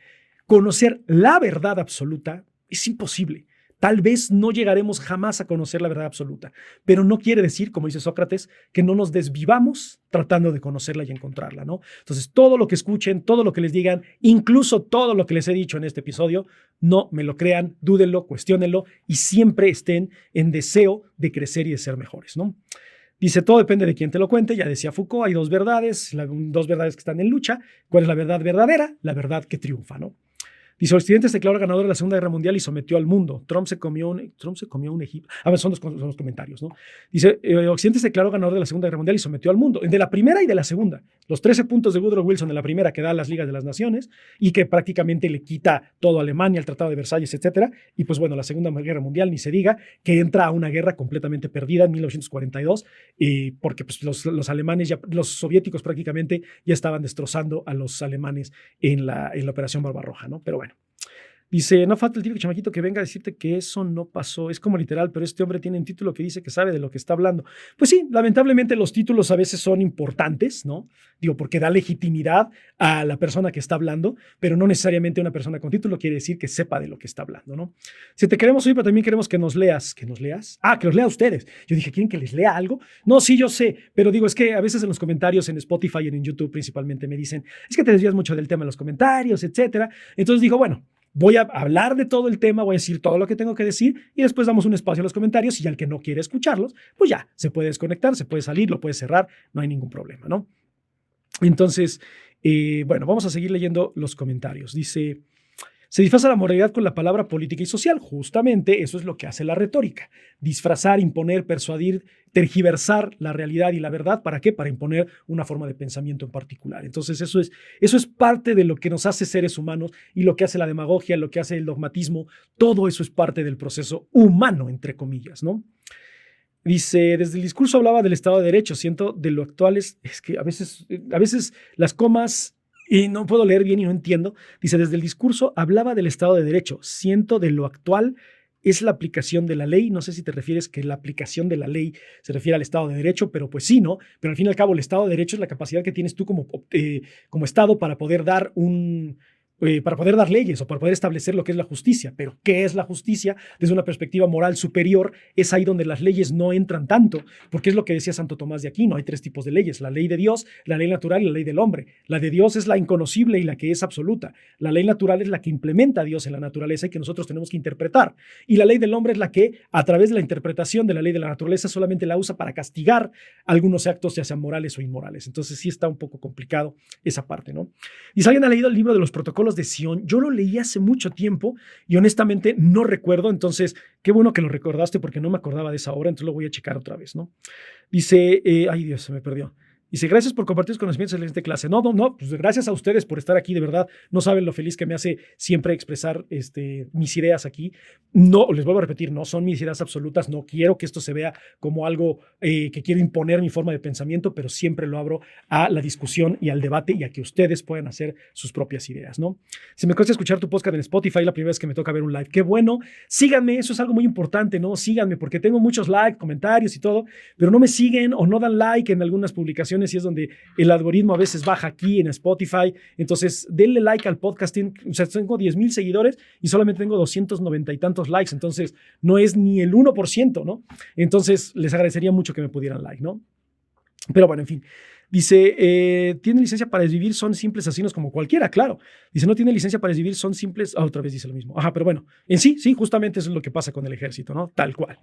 conocer la verdad absoluta es imposible. Tal vez no llegaremos jamás a conocer la verdad absoluta, pero no quiere decir, como dice Sócrates, que no nos desvivamos tratando de conocerla y encontrarla, ¿no? Entonces, todo lo que escuchen, todo lo que les digan, incluso todo lo que les he dicho en este episodio, no me lo crean, dúdenlo, cuestiónenlo y siempre estén en deseo de crecer y de ser mejores, ¿no? Dice, todo depende de quién te lo cuente. Ya decía Foucault, hay dos verdades que están en lucha. ¿Cuál es la verdad verdadera? La verdad que triunfa, ¿no? Dice, Occidente se declaró ganador de la Segunda Guerra Mundial y sometió al mundo. Trump se comió un Egipto. A ver, son los comentarios, ¿no? Dice, Occidente se declaró ganador de la Segunda Guerra Mundial y sometió al mundo. De la primera y de la segunda. Los 13 puntos de Woodrow Wilson de la primera que da a las ligas de las naciones y que prácticamente le quita todo a Alemania, el Tratado de Versalles, etcétera. Y pues bueno, la Segunda Guerra Mundial, ni se diga, que entra a una guerra completamente perdida en 1942, porque pues, los alemanes, los soviéticos prácticamente ya estaban destrozando a los alemanes en la Operación Barbarroja, ¿no? Pero bueno. Dice, no falta el típico chamaquito que venga a decirte que eso no pasó. Es como literal, pero este hombre tiene un título que dice que sabe de lo que está hablando. Pues sí, lamentablemente los títulos a veces son importantes, ¿no? Digo, porque da legitimidad a la persona que está hablando, pero no necesariamente una persona con título quiere decir que sepa de lo que está hablando, ¿no? Si te queremos oír, pero también queremos que nos leas. ¿Que nos leas? Ah, que los lea ustedes. Yo dije, ¿quieren que les lea algo? No, sí, yo sé, pero digo, es que a veces en los comentarios en Spotify y en YouTube principalmente me dicen, es que te desvías mucho del tema en los comentarios, etcétera. Entonces digo, bueno, voy a hablar de todo el tema, voy a decir todo lo que tengo que decir y después damos un espacio en los comentarios y al que no quiere escucharlos, pues ya, se puede desconectar, se puede salir, lo puede cerrar, no hay ningún problema, ¿no? Entonces, bueno, vamos a seguir leyendo los comentarios. Dice, se disfraza la moralidad con la palabra política y social. Justamente eso es lo que hace la retórica. Disfrazar, imponer, persuadir, tergiversar la realidad y la verdad. ¿Para qué? Para imponer una forma de pensamiento en particular. Entonces eso es parte de lo que nos hace seres humanos y lo que hace la demagogia, lo que hace el dogmatismo. Todo eso es parte del proceso humano, entre comillas, ¿no? Dice, desde el discurso hablaba del Estado de Derecho. Siento de lo actual es que a veces las comas... Y no puedo leer bien y no entiendo. Dice, desde el discurso hablaba del Estado de Derecho. Siento de lo actual es la aplicación de la ley. No sé si te refieres que la aplicación de la ley se refiere al Estado de Derecho, pero pues sí, ¿no? Pero al fin y al cabo el Estado de Derecho es la capacidad que tienes tú como Estado para poder dar leyes o para poder establecer lo que es la justicia. Pero ¿qué es la justicia? Desde una perspectiva moral superior, es ahí donde las leyes no entran tanto, porque es lo que decía Santo Tomás de Aquino. Hay tres tipos de leyes: la ley de Dios, la ley natural y la ley del hombre. La de Dios es la inconocible y la que es absoluta. La ley natural es la que implementa a Dios en la naturaleza y que nosotros tenemos que interpretar. Y la ley del hombre es la que, a través de la interpretación de la ley de la naturaleza, solamente la usa para castigar algunos actos, ya sean morales o inmorales. Entonces sí está un poco complicado esa parte, ¿no? Y si alguien ha leído el libro de los protocolos de Sion, yo lo leí hace mucho tiempo y honestamente no recuerdo, entonces qué bueno que lo recordaste porque no me acordaba de esa obra, entonces lo voy a checar otra vez, ¿no? Dice, ay Dios, se me perdió. Dice, gracias por compartir tus conocimientos en esta clase. No, pues gracias a ustedes por estar aquí, de verdad. No saben lo feliz que me hace siempre expresar mis ideas aquí. No, les vuelvo a repetir, no son mis ideas absolutas. No quiero que esto se vea como algo que quiero imponer mi forma de pensamiento, pero siempre lo abro a la discusión y al debate y a que ustedes puedan hacer sus propias ideas, ¿no? Si me cuesta escuchar tu podcast en Spotify, la primera vez que me toca ver un live, qué bueno. Síganme, eso es algo muy importante, ¿no? Síganme porque tengo muchos likes, comentarios y todo, pero no me siguen o no dan like en algunas publicaciones y es donde el algoritmo a veces baja aquí en Spotify. Entonces, denle like al podcast. O sea, tengo 10,000 seguidores y solamente tengo 290 y tantos likes. Entonces, no es ni el 1%, ¿no? Entonces, les agradecería mucho que me pudieran like, ¿no? Pero bueno, en fin. Dice, ¿tiene licencia para desvivir? Son simples asesinos como cualquiera, claro. Dice, no tiene licencia para desvivir, son simples... otra vez dice lo mismo. Ajá, pero bueno, en sí, justamente eso es lo que pasa con el ejército, ¿no? Tal cual.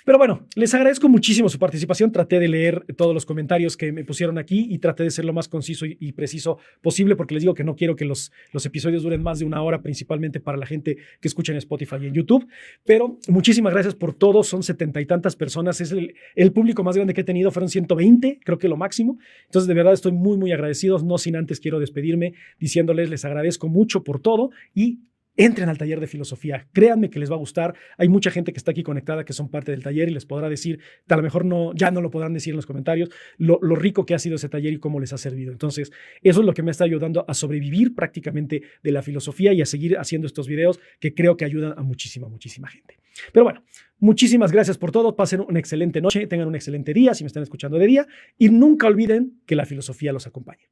Pero bueno, les agradezco muchísimo su participación. Traté de leer todos los comentarios que me pusieron aquí y traté de ser lo más conciso y preciso posible porque les digo que no quiero que los episodios duren más de una hora, principalmente para la gente que escucha en Spotify y en YouTube. Pero muchísimas gracias por todo. Son 70 y tantas personas. Es el público más grande que he tenido. Fueron 120, creo que lo máximo. Entonces, de verdad, estoy muy, muy agradecido. No sin antes quiero despedirme diciéndoles, les agradezco mucho por todo y entren al taller de filosofía. Créanme que les va a gustar. Hay mucha gente que está aquí conectada que son parte del taller y les podrá decir, a lo mejor ya no lo podrán decir en los comentarios, lo rico que ha sido ese taller y cómo les ha servido. Entonces, eso es lo que me está ayudando a sobrevivir prácticamente de la filosofía y a seguir haciendo estos videos que creo que ayudan a muchísima, muchísima gente. Pero bueno, muchísimas gracias por todo. Pasen una excelente noche, tengan un excelente día si me están escuchando de día y nunca olviden que la filosofía los acompañe.